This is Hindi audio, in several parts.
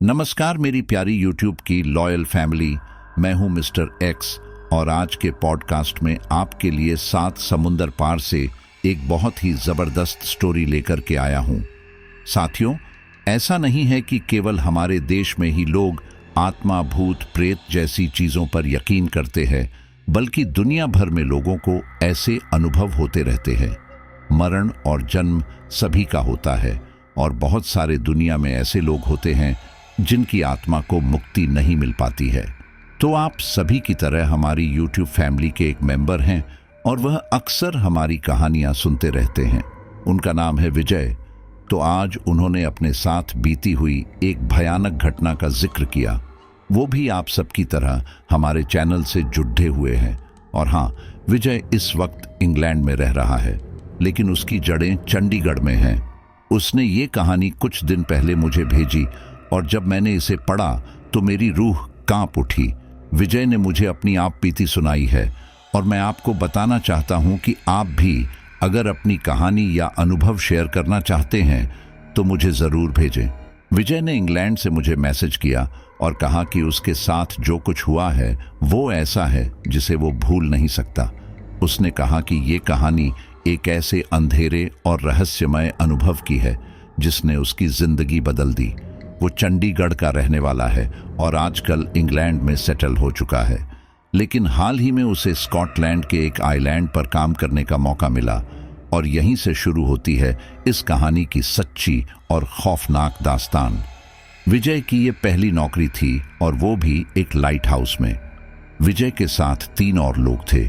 नमस्कार मेरी प्यारी यूट्यूब की लॉयल फैमिली। मैं हूं मिस्टर एक्स और आज के पॉडकास्ट में आपके लिए 7 समुंदर पार से एक बहुत ही ज़बरदस्त स्टोरी लेकर के आया हूं। साथियों, ऐसा नहीं है कि केवल हमारे देश में ही लोग आत्मा, भूत, प्रेत जैसी चीज़ों पर यकीन करते हैं, बल्कि दुनिया भर में लोगों को ऐसे अनुभव होते रहते हैं। मरण और जन्म सभी का होता है और बहुत सारे दुनिया में ऐसे लोग होते हैं जिनकी आत्मा को मुक्ति नहीं मिल पाती है। तो आप सभी की तरह हमारी YouTube फैमिली के एक मेंबर हैं और वह अक्सर हमारी कहानियां सुनते रहते हैं। उनका नाम है विजय। तो आज उन्होंने अपने साथ बीती हुई एक भयानक घटना का जिक्र किया। वो भी आप सबकी तरह हमारे चैनल से जुड़े हुए हैं। और हाँ, विजय इस वक्त इंग्लैंड में रह रहा है, लेकिन उसकी जड़ें चंडीगढ़ में हैं। उसने ये कहानी कुछ दिन पहले मुझे भेजी और जब मैंने इसे पढ़ा तो मेरी रूह कांप उठी। विजय ने मुझे अपनी आप बीती सुनाई है और मैं आपको बताना चाहता हूं कि आप भी अगर अपनी कहानी या अनुभव शेयर करना चाहते हैं तो मुझे ज़रूर भेजें। विजय ने इंग्लैंड से मुझे मैसेज किया और कहा कि उसके साथ जो कुछ हुआ है वो ऐसा है जिसे वो भूल नहीं सकता। उसने कहा कि ये कहानी एक ऐसे अंधेरे और रहस्यमय अनुभव की है जिसने उसकी ज़िंदगी बदल दी। वो चंडीगढ़ का रहने वाला है और आजकल इंग्लैंड में सेटल हो चुका है, लेकिन हाल ही में उसे स्कॉटलैंड के एक आइलैंड पर काम करने का मौका मिला और यहीं से शुरू होती है इस कहानी की सच्ची और खौफनाक दास्तान। विजय की ये पहली नौकरी थी और वो भी एक लाइट हाउस में। विजय के साथ 3 और लोग थे।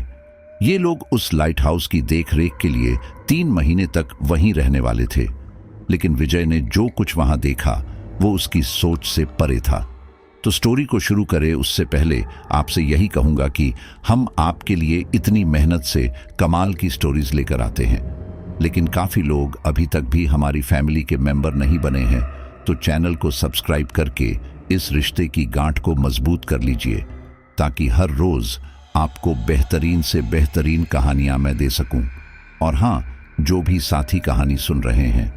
ये लोग उस लाइट हाउस की देखरेख के लिए 3 महीने तक वहीं रहने वाले थे, लेकिन विजय ने जो कुछ वहां देखा वो उसकी सोच से परे था। तो स्टोरी को शुरू करें उससे पहले आपसे यही कहूंगा कि हम आपके लिए इतनी मेहनत से कमाल की स्टोरीज लेकर आते हैं, लेकिन काफ़ी लोग अभी तक भी हमारी फैमिली के मेंबर नहीं बने हैं। तो चैनल को सब्सक्राइब करके इस रिश्ते की गांठ को मजबूत कर लीजिए ताकि हर रोज़ आपको बेहतरीन से बेहतरीन कहानियां मैं दे सकूं। और हाँ, जो भी साथी कहानी सुन रहे हैं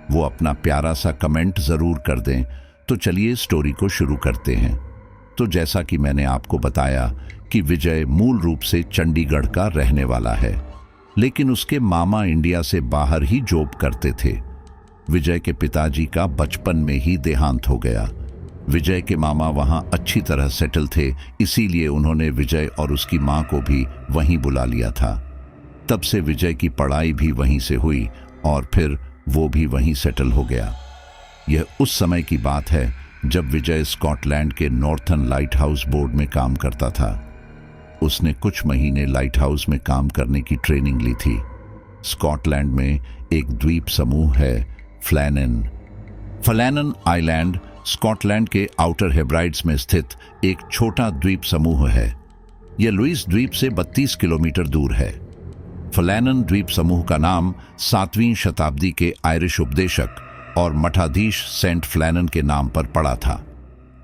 वो अपना प्यारा सा कमेंट ज़रूर कर दें। तो चलिए स्टोरी को शुरू करते हैं। तो जैसा कि मैंने आपको बताया कि विजय मूल रूप से चंडीगढ़ का रहने वाला है, लेकिन उसके मामा इंडिया से बाहर ही जॉब करते थे। विजय के पिताजी का बचपन में ही देहांत हो गया। विजय के मामा वहां अच्छी तरह सेटल थे, इसीलिए उन्होंने विजय और उसकी मां को भी वहीं बुला लिया था। तब से विजय की पढ़ाई भी वहीं से हुई और फिर वो भी वहीं सेटल हो गया। यह उस समय की बात है जब विजय स्कॉटलैंड के नॉर्थर्न लाइट हाउस बोर्ड में काम करता था। उसने कुछ महीने लाइट हाउस में काम करने की ट्रेनिंग ली थी। स्कॉटलैंड में एक द्वीप समूह है, फ्लैनन आइलैंड स्कॉटलैंड के आउटर हेब्राइड्स में स्थित एक छोटा द्वीप समूह है। यह लुईस द्वीप से 32 किलोमीटर दूर है। फ्लैनन द्वीप समूह का नाम 7वीं शताब्दी के आयरिश उपदेशक और मठाधीश सेंट फ्लैनन के नाम पर पड़ा था।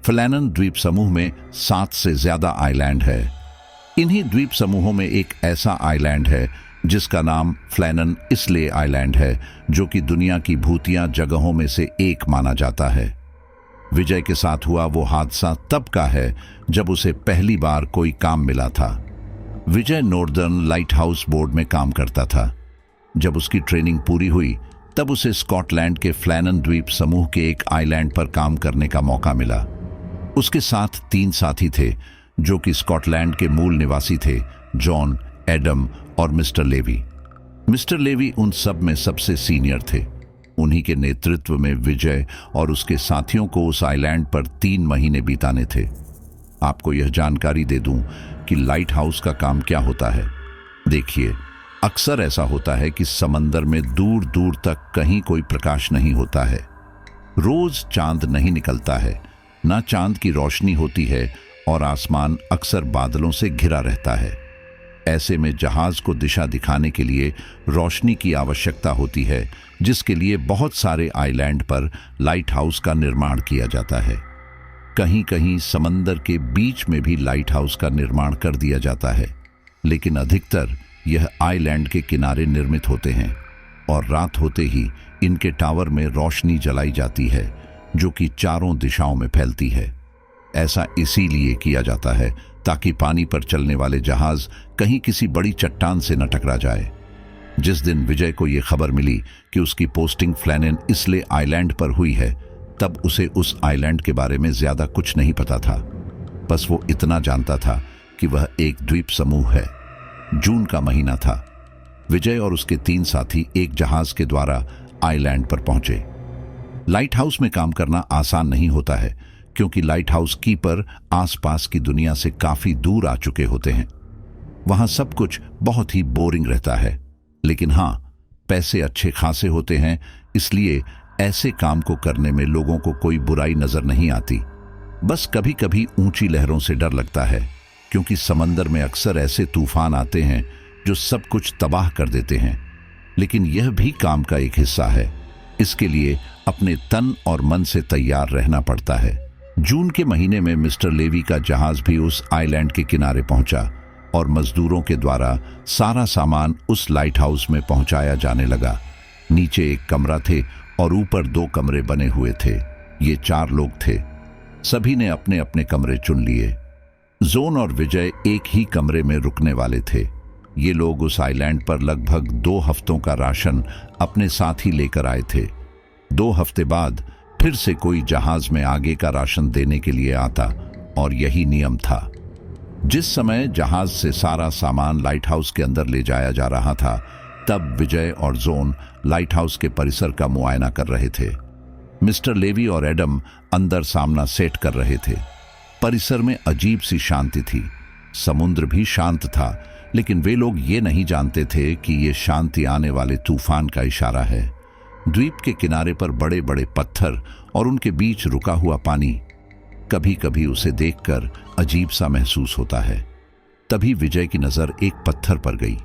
फ्लैनन द्वीप समूह में 7 से ज्यादा आइलैंड है। इन्हीं द्वीप समूहों में एक ऐसा आइलैंड है जिसका नाम फ्लैनन इसलिए आइलैंड है, जो कि दुनिया की भूतिया जगहों में से एक माना जाता है। विजय के साथ हुआ वो हादसा तब का है जब उसे पहली बार कोई काम मिला था। विजय नॉर्दर्न लाइट हाउस बोर्ड में काम करता था। जब उसकी ट्रेनिंग पूरी हुई तब उसे स्कॉटलैंड के फ्लैनन द्वीप समूह के एक आइलैंड पर काम करने का मौका मिला। उसके साथ 3 साथी थे जो कि स्कॉटलैंड के मूल निवासी थे, जॉन, एडम और मिस्टर लेवी। मिस्टर लेवी उन सब में सबसे सीनियर थे। उन्हीं के नेतृत्व में विजय और उसके साथियों को उस आइलैंड पर 3 महीने बिताने थे। आपको यह जानकारी दे दूं कि लाइट हाउस का काम क्या होता है। देखिए, अक्सर ऐसा होता है कि समंदर में दूर दूर तक कहीं कोई प्रकाश नहीं होता है। रोज चांद नहीं निकलता है, ना चांद की रोशनी होती है और आसमान अक्सर बादलों से घिरा रहता है। ऐसे में जहाज को दिशा दिखाने के लिए रोशनी की आवश्यकता होती है, जिसके लिए बहुत सारे आइलैंड पर लाइट हाउस का निर्माण किया जाता है। कहीं कहीं समंदर के बीच में भी लाइट हाउस का निर्माण कर दिया जाता है, लेकिन अधिकतर यह आइलैंड के किनारे निर्मित होते हैं और रात होते ही इनके टावर में रोशनी जलाई जाती है, जो कि चारों दिशाओं में फैलती है। ऐसा इसीलिए किया जाता है ताकि पानी पर चलने वाले जहाज कहीं किसी बड़ी चट्टान से न टकरा जाए। जिस दिन विजय को यह खबर मिली कि उसकी पोस्टिंग फ्लैनेन इसले आइलैंड पर हुई है, तब उसे उस आइलैंड के बारे में ज्यादा कुछ नहीं पता था। बस वो इतना जानता था कि वह एक द्वीप समूह है। जून का महीना था। विजय और उसके 3 साथी एक जहाज के द्वारा आइलैंड पर पहुंचे। लाइट हाउस में काम करना आसान नहीं होता है, क्योंकि लाइट हाउस कीपर आसपास की दुनिया से काफी दूर आ चुके होते हैं। वहां सब कुछ बहुत ही बोरिंग रहता है, लेकिन हाँ, पैसे अच्छे खासे होते हैं, इसलिए ऐसे काम को करने में लोगों को कोई बुराई नजर नहीं आती। बस कभी कभी ऊंची लहरों से डर लगता है, क्योंकि समंदर में अक्सर ऐसे तूफान आते हैं जो सब कुछ तबाह कर देते हैं। लेकिन यह भी काम का एक हिस्सा है। इसके लिए अपने तन और मन से तैयार रहना पड़ता है। जून के महीने में मिस्टर लेवी का जहाज भी उस आइलैंड के किनारे पहुंचा और मजदूरों के द्वारा सारा सामान उस लाइट हाउस में पहुंचाया जाने लगा। नीचे एक कमरा थे और ऊपर 2 कमरे बने हुए थे। ये 4 लोग थे। सभी ने अपने अपने कमरे चुन लिए। जोन और विजय एक ही कमरे में रुकने वाले थे। ये लोग उस आइलैंड पर लगभग 2 हफ्तों का राशन अपने साथ ही लेकर आए थे। 2 हफ्ते बाद फिर से कोई जहाज में आगे का राशन देने के लिए आता, और यही नियम था। जिस समय जहाज से सारा सामान लाइट हाउस के अंदर ले जाया जा रहा था, तब विजय और जोन लाइट हाउस के परिसर का मुआयना कर रहे थे। मिस्टर लेवी और एडम अंदर सामना सेट कर रहे थे। परिसर में अजीब सी शांति थी। समुद्र भी शांत था, लेकिन वे लोग ये नहीं जानते थे कि ये शांति आने वाले तूफान का इशारा है। द्वीप के किनारे पर बड़े बड़े पत्थर और उनके बीच रुका हुआ पानी, कभी कभी उसे देखकर अजीब सा महसूस होता है। तभी विजय की नजर एक पत्थर पर गई।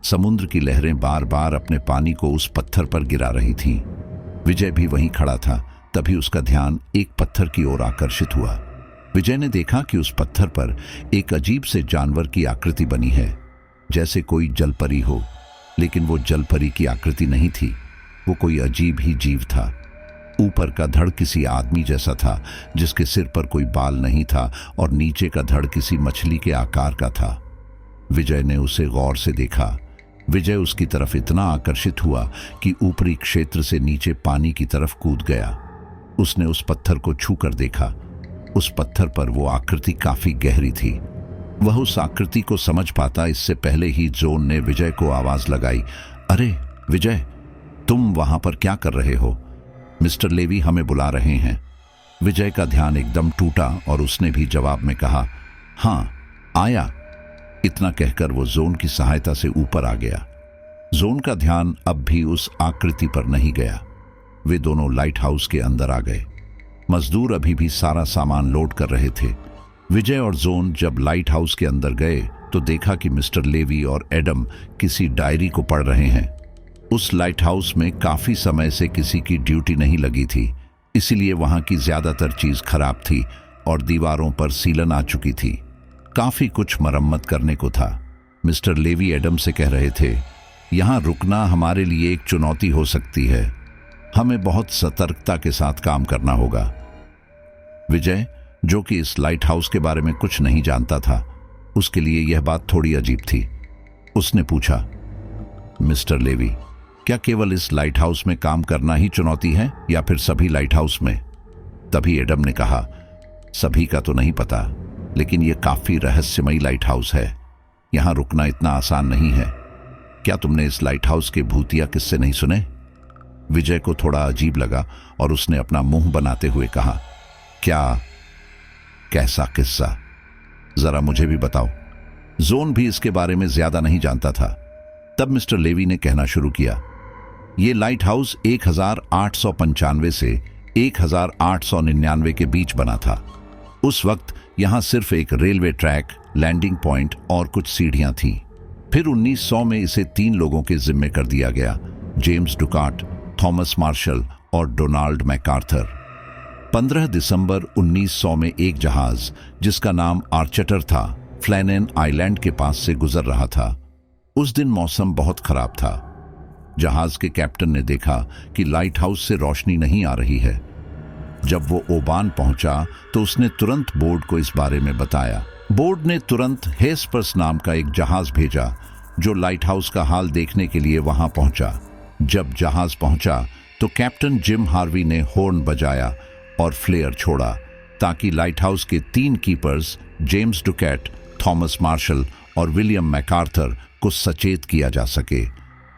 समुद्र की लहरें बार बार अपने पानी को उस पत्थर पर गिरा रही थीं। विजय भी वहीं खड़ा था। तभी उसका ध्यान एक पत्थर की ओर आकर्षित हुआ। विजय ने देखा कि उस पत्थर पर एक अजीब से जानवर की आकृति बनी है, जैसे कोई जलपरी हो। लेकिन वो जलपरी की आकृति नहीं थी, वो कोई अजीब ही जीव था। ऊपर का धड़ किसी आदमी जैसा था, जिसके सिर पर कोई बाल नहीं था, और नीचे का धड़ किसी मछली के आकार का था। विजय ने उसे गौर से देखा। विजय उसकी तरफ इतना आकर्षित हुआ कि ऊपरी क्षेत्र से नीचे पानी की तरफ कूद गया। उसने उस पत्थर को छूकर देखा। उस पत्थर पर वो आकृति काफी गहरी थी। वह उस आकृति को समझ पाता इससे पहले ही जोन ने विजय को आवाज लगाई, अरे विजय, तुम वहां पर क्या कर रहे हो? मिस्टर लेवी हमें बुला रहे हैं। विजय का ध्यान एकदम टूटा और उसने भी जवाब में कहा, हाँ आया। इतना कहकर वो जोन की सहायता से ऊपर आ गया। जोन का ध्यान अब भी उस आकृति पर नहीं गया। वे दोनों लाइट हाउस के अंदर आ गए। मजदूर अभी भी सारा सामान लोड कर रहे थे। विजय और जोन जब लाइट हाउस के अंदर गए तो देखा कि मिस्टर लेवी और एडम किसी डायरी को पढ़ रहे हैं। उस लाइट हाउस में काफी समय से किसी की ड्यूटी नहीं लगी थी, इसलिए वहां की ज्यादातर चीज खराब थी और दीवारों पर सीलन आ चुकी थी। काफी कुछ मरम्मत करने को था। मिस्टर लेवी एडम से कह रहे थे, यहां रुकना हमारे लिए एक चुनौती हो सकती है। हमें बहुत सतर्कता के साथ काम करना होगा। विजय, जो कि इस लाइट हाउस के बारे में कुछ नहीं जानता था, उसके लिए यह बात थोड़ी अजीब थी। उसने पूछा, मिस्टर लेवी, क्या केवल इस लाइट हाउस में काम करना ही चुनौती है या फिर सभी लाइट हाउस में? तभी एडम ने कहा, सभी का तो नहीं पता, लेकिन यह काफी रहस्यमयी लाइट हाउस है। यहां रुकना इतना आसान नहीं है। क्या तुमने इस लाइट हाउस के भूतिया किस्से नहीं सुने? विजय को थोड़ा अजीब लगा और उसने अपना मुंह बनाते हुए कहा, क्या? कैसा किस्सा? जरा मुझे भी बताओ। जोन भी इसके बारे में ज्यादा नहीं जानता था। तब मिस्टर लेवी ने कहना शुरू किया, यह लाइट हाउस 1895 से 1899 के बीच बना था। उस वक्त यहां सिर्फ एक रेलवे ट्रैक, लैंडिंग पॉइंट और कुछ सीढ़ियां थीं। फिर 1900 में इसे 3 लोगों के जिम्मे कर दिया गया, जेम्स डुकाट, थॉमस मार्शल और डोनाल्ड मैकार्थर। 15 दिसंबर 1900 में एक जहाज जिसका नाम आर्चटर था, फ्लैनेन आइलैंड के पास से गुजर रहा था। उस दिन मौसम बहुत खराब था। जहाज के कैप्टन ने देखा कि लाइट हाउस से रोशनी नहीं आ रही है। जब वो ओबान पहुंचा तो उसने तुरंत बोर्ड को इस बारे में बताया। बोर्ड ने तुरंत हेस्पर्स नाम का एक जहाज भेजा जो लाइट हाउस का हाल देखने के लिए वहां पहुंचा। जब जहाज पहुंचा तो कैप्टन जिम हार्वी ने हॉर्न बजाया और फ्लेयर छोड़ा ताकि लाइट हाउस के 3 कीपर्स जेम्स डुकैट, थॉमस मार्शल और विलियम मैकार्थर को सचेत किया जा सके,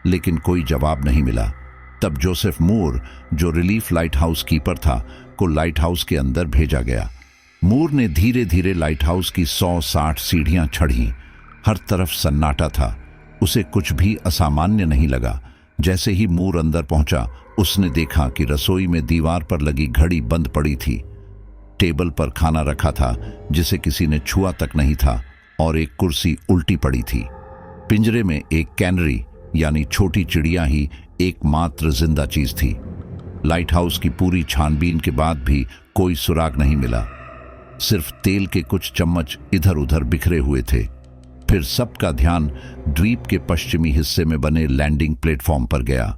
लेकिन कोई जवाब नहीं मिला। तब जोसेफ मूर, जो रिलीफ लाइट हाउस कीपर था, को लाइट हाउस के अंदर भेजा गया। मूर ने धीरे धीरे लाइट हाउस की 160 सीढ़ियां चढ़ी। हर तरफ सन्नाटा था। उसे कुछ भी असामान्य नहीं लगा। जैसे ही मूर अंदर पहुंचा, उसने देखा कि रसोई में दीवार पर लगी घड़ी बंद पड़ी थी। टेबल पर खाना रखा था जिसे किसी ने छुआ तक नहीं था, और एक कुर्सी उल्टी पड़ी थी। पिंजरे में एक कैनरी यानी छोटी चिड़िया ही एकमात्र जिंदा चीज थी। लाइट हाउस की पूरी छानबीन के बाद भी कोई सुराग नहीं मिला। सिर्फ तेल के कुछ चम्मच इधर उधर बिखरे हुए थे। फिर सबका ध्यान द्वीप के पश्चिमी हिस्से में बने लैंडिंग प्लेटफॉर्म पर गया।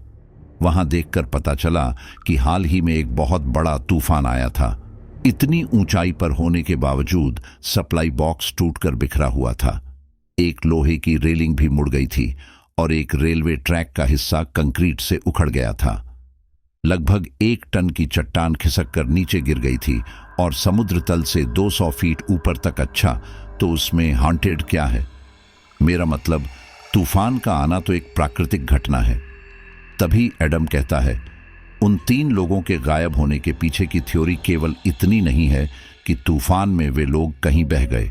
वहां देखकर पता चला कि हाल ही में एक बहुत बड़ा तूफान आया था। इतनी ऊंचाई पर होने के बावजूद सप्लाई बॉक्स टूटकर बिखरा हुआ था। एक लोहे की रेलिंग भी मुड़ गई थी और एक रेलवे ट्रैक का हिस्सा कंक्रीट से उखड़ गया था। लगभग 1 टन की चट्टान खिसककर नीचे गिर गई थी और समुद्र तल से 200 फीट ऊपर तक। अच्छा, तो उसमें हॉन्टेड क्या है? मेरा मतलब, तूफान का आना तो एक प्राकृतिक घटना है। तभी एडम कहता है, उन 3 लोगों के गायब होने के पीछे की थ्योरी केवल इतनी नहीं है कि तूफान में वे लोग कहीं बह गए।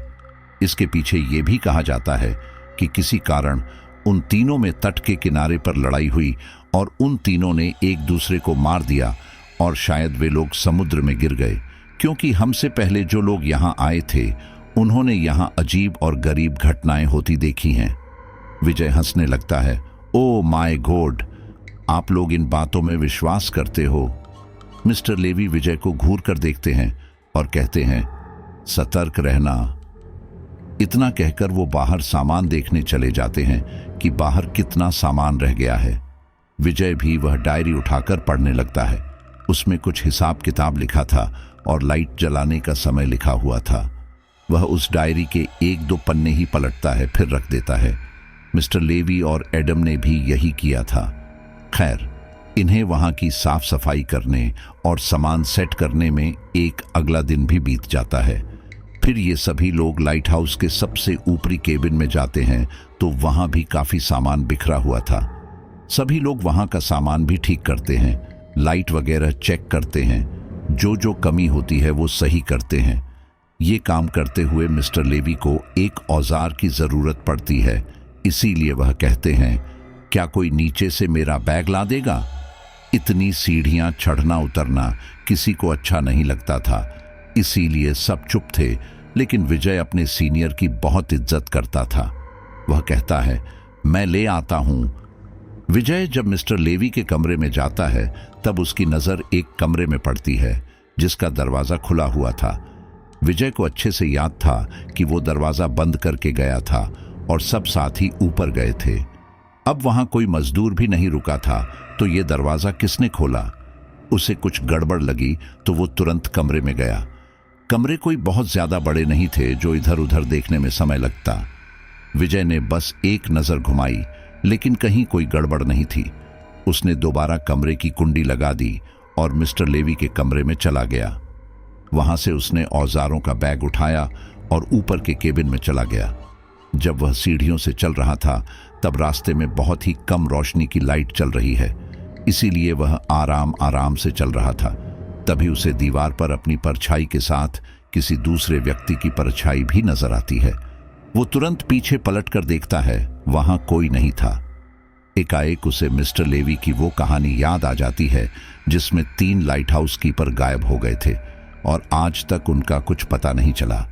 इसके पीछे यह भी कहा जाता है कि किसी कारण उन तीनों में तट के किनारे पर लड़ाई हुई और उन तीनों ने एक दूसरे को मार दिया, और शायद वे लोग समुद्र में गिर गए, क्योंकि हमसे पहले जो लोग यहाँ आए थे उन्होंने यहाँ अजीब और गरीब घटनाएं होती देखी हैं। विजय हंसने लगता है। ओ माय गॉड, आप लोग इन बातों में विश्वास करते हो? मिस्टर लेवी विजय को घूर कर देखते हैं और कहते हैं, सतर्क रहना। इतना कहकर वो बाहर सामान देखने चले जाते हैं कि बाहर कितना सामान रह गया है। विजय भी वह डायरी उठाकर पढ़ने लगता है। उसमें कुछ हिसाब किताब लिखा था और लाइट जलाने का समय लिखा हुआ था। वह उस डायरी के 1-2 पन्ने ही पलटता है, फिर रख देता है। मिस्टर लेवी और एडम ने भी यही किया था। खैर, इन्हें वहां की साफ सफाई करने और सामान सेट करने में एक अगला दिन भी बीत जाता है। फिर ये सभी लोग लाइट हाउस के सबसे ऊपरी केबिन में जाते हैं तो वहां भी काफी सामान बिखरा हुआ था। सभी लोग वहां का सामान भी ठीक करते हैं, लाइट वगैरह चेक करते हैं, जो जो कमी होती है वो सही करते हैं। ये काम करते हुए मिस्टर लेवी को एक औजार की जरूरत पड़ती है, इसीलिए वह कहते हैं, क्या कोई नीचे से मेरा बैग ला देगा? इतनी सीढ़ियां चढ़ना उतरना किसी को अच्छा नहीं लगता था, इसीलिए सब चुप थे। लेकिन विजय अपने सीनियर की बहुत इज्जत करता था। वह कहता है, मैं ले आता हूं। विजय जब मिस्टर लेवी के कमरे में जाता है तब उसकी नजर एक कमरे में पड़ती है जिसका दरवाजा खुला हुआ था। विजय को अच्छे से याद था कि वो दरवाजा बंद करके गया था और सब साथी ऊपर गए थे। अब वहां कोई मजदूर भी नहीं रुका था, तो ये दरवाजा किसने खोला? उसे कुछ गड़बड़ लगी तो वो तुरंत कमरे में गया। कमरे कोई बहुत ज्यादा बड़े नहीं थे जो इधर उधर देखने में समय लगता। विजय ने बस एक नजर घुमाई, लेकिन कहीं कोई गड़बड़ नहीं थी। उसने दोबारा कमरे की कुंडी लगा दी और मिस्टर लेवी के कमरे में चला गया। वहां से उसने औजारों का बैग उठाया और ऊपर के केबिन में चला गया। जब वह सीढ़ियों से चल रहा था तब रास्ते में बहुत ही कम रोशनी की लाइट चल रही है, इसीलिए वह आराम आराम से चल रहा था। तभी उसे दीवार पर अपनी परछाई के साथ किसी दूसरे व्यक्ति की परछाई भी नजर आती है। वो तुरंत पीछे पलटकर देखता है, वहां कोई नहीं था। एकाएक उसे मिस्टर लेवी की वो कहानी याद आ जाती है जिसमें 3 लाइट हाउस कीपर गायब हो गए थे और आज तक उनका कुछ पता नहीं चला।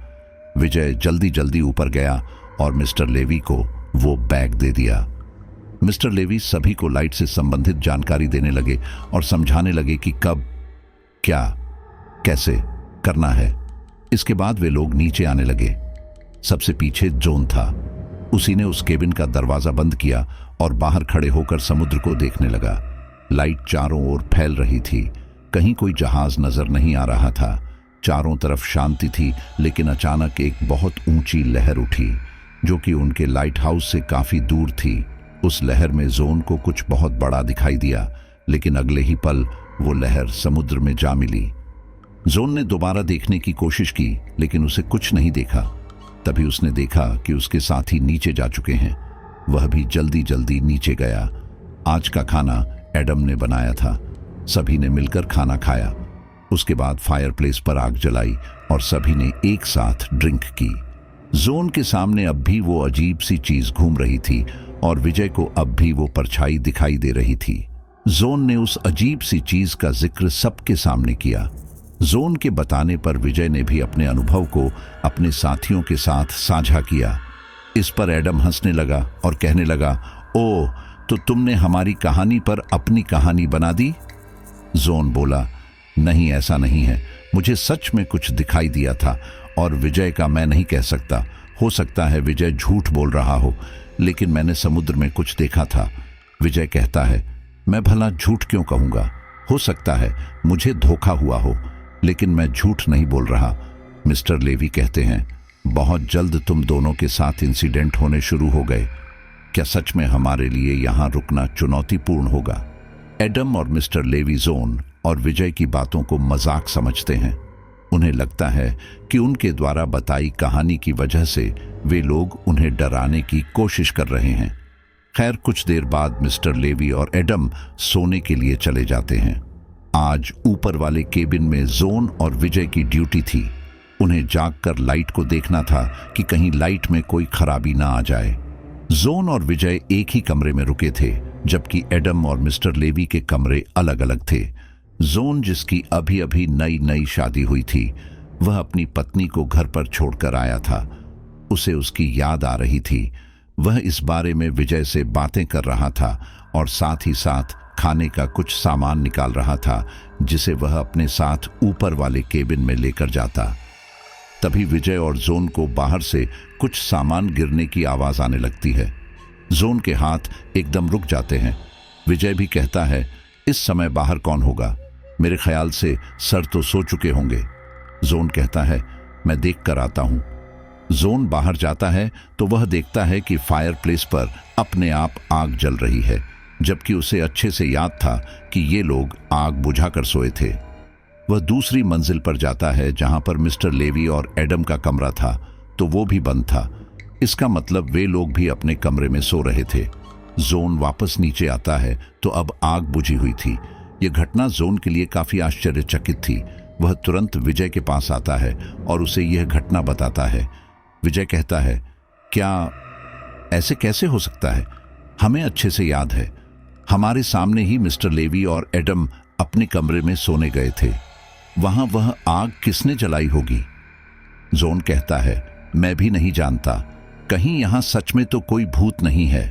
विजय जल्दी जल्दी ऊपर गया और मिस्टर लेवी को वो बैग दे दिया। मिस्टर लेवी सभी को लाइट से संबंधित जानकारी देने लगे और समझाने लगे कि कब, क्या, कैसे करना है। इसके बाद वे लोग नीचे आने लगे। सबसे पीछे जोन था। उसी ने उस केबिन का दरवाजा बंद किया और बाहर खड़े होकर समुद्र को देखने लगा। लाइट चारों ओर फैल रही थी। कहीं कोई जहाज नजर नहीं आ रहा था। चारों तरफ शांति थी, लेकिन अचानक एक बहुत ऊंची लहर उठी जो कि उनके लाइट हाउस से काफी दूर थी। उस लहर में जोन को कुछ बहुत बड़ा दिखाई दिया, लेकिन अगले ही पल वो लहर समुद्र में जा मिली। जोन ने दोबारा देखने की कोशिश की, लेकिन उसे कुछ नहीं देखा। तभी उसने देखा कि उसके साथी नीचे जा चुके हैं। वह भी जल्दी जल्दी नीचे गया। आज का खाना एडम ने बनाया था। सभी ने मिलकर खाना खाया। उसके बाद फायरप्लेस पर आग जलाई और सभी ने एक साथ ड्रिंक की। जोन के सामने अब भी वो अजीब सी चीज घूम रही थी और विजय को अब भी वो परछाई दिखाई दे रही थी। जोन ने उस अजीब सी चीज का जिक्र सबके सामने किया। जोन के बताने पर विजय ने भी अपने अनुभव को अपने साथियों के साथ साझा किया। इस पर एडम हंसने लगा और कहने लगा, ओह, तो तुमने हमारी कहानी पर अपनी कहानी बना दी? जोन बोला, नहीं, ऐसा नहीं है। मुझे सच में कुछ दिखाई दिया था और विजय का मैं नहीं कह सकता। हो सकता है विजय झूठ बोल रहा हो, लेकिन मैंने समुद्र में कुछ देखा था। विजय कहता है, मैं भला झूठ क्यों कहूंगा? हो सकता है मुझे धोखा हुआ हो, लेकिन मैं झूठ नहीं बोल रहा। मिस्टर लेवी कहते हैं, बहुत जल्द तुम दोनों के साथ इंसिडेंट होने शुरू हो गए। क्या सच में हमारे लिए यहां रुकना चुनौतीपूर्ण होगा? एडम और मिस्टर लेवी जोन और विजय की बातों को मजाक समझते हैं। उन्हें लगता है कि उनके द्वारा बताई कहानी की वजह से वे लोग उन्हें डराने की कोशिश कर रहे हैं। खैर, कुछ देर बाद मिस्टर लेवी और एडम सोने के लिए चले जाते हैं। आज ऊपर वाले केबिन में जोन और विजय की ड्यूटी थी। उन्हें जागकर लाइट को देखना था कि कहीं लाइट में कोई खराबी ना आ जाए। जोन और विजय एक ही कमरे में रुके थे, जबकि एडम और मिस्टर लेवी के कमरे अलग अलग थे। जोन, जिसकी अभी अभी नई नई शादी हुई थी, वह अपनी पत्नी को घर पर छोड़कर आया था। उसे उसकी याद आ रही थी। वह इस बारे में विजय से बातें कर रहा था और साथ ही साथ खाने का कुछ सामान निकाल रहा था, जिसे वह अपने साथ ऊपर वाले केबिन में लेकर जाता। तभी विजय और जोन को बाहर से कुछ सामान गिरने की आवाज आने लगती है। जोन के हाथ एकदम रुक जाते हैं। विजय भी कहता है, इस समय बाहर कौन होगा? मेरे ख्याल से सर तो सो चुके होंगे। जोन कहता है, मैं देख कर आता हूं। जोन बाहर जाता है तो वह देखता है कि फायरप्लेस पर अपने आप आग जल रही है, जबकि उसे अच्छे से याद था कि ये लोग आग बुझाकर सोए थे। वह दूसरी मंजिल पर जाता है जहां पर मिस्टर लेवी और एडम का कमरा था, तो वो भी बंद था। इसका मतलब वे लोग भी अपने कमरे में सो रहे थे। जोन वापस नीचे आता है तो अब आग बुझी हुई थी। यह घटना जोन के लिए काफी आश्चर्यचकित थी। वह तुरंत विजय के पास आता है और उसे यह घटना बताता है। विजय कहता है, क्या ऐसे कैसे हो सकता है? हमें अच्छे से याद है, हमारे सामने ही मिस्टर लेवी और एडम अपने कमरे में सोने गए थे। वहां वह आग किसने जलाई होगी? जोन कहता है, मैं भी नहीं जानता। कहीं यहां सच में तो कोई भूत नहीं है।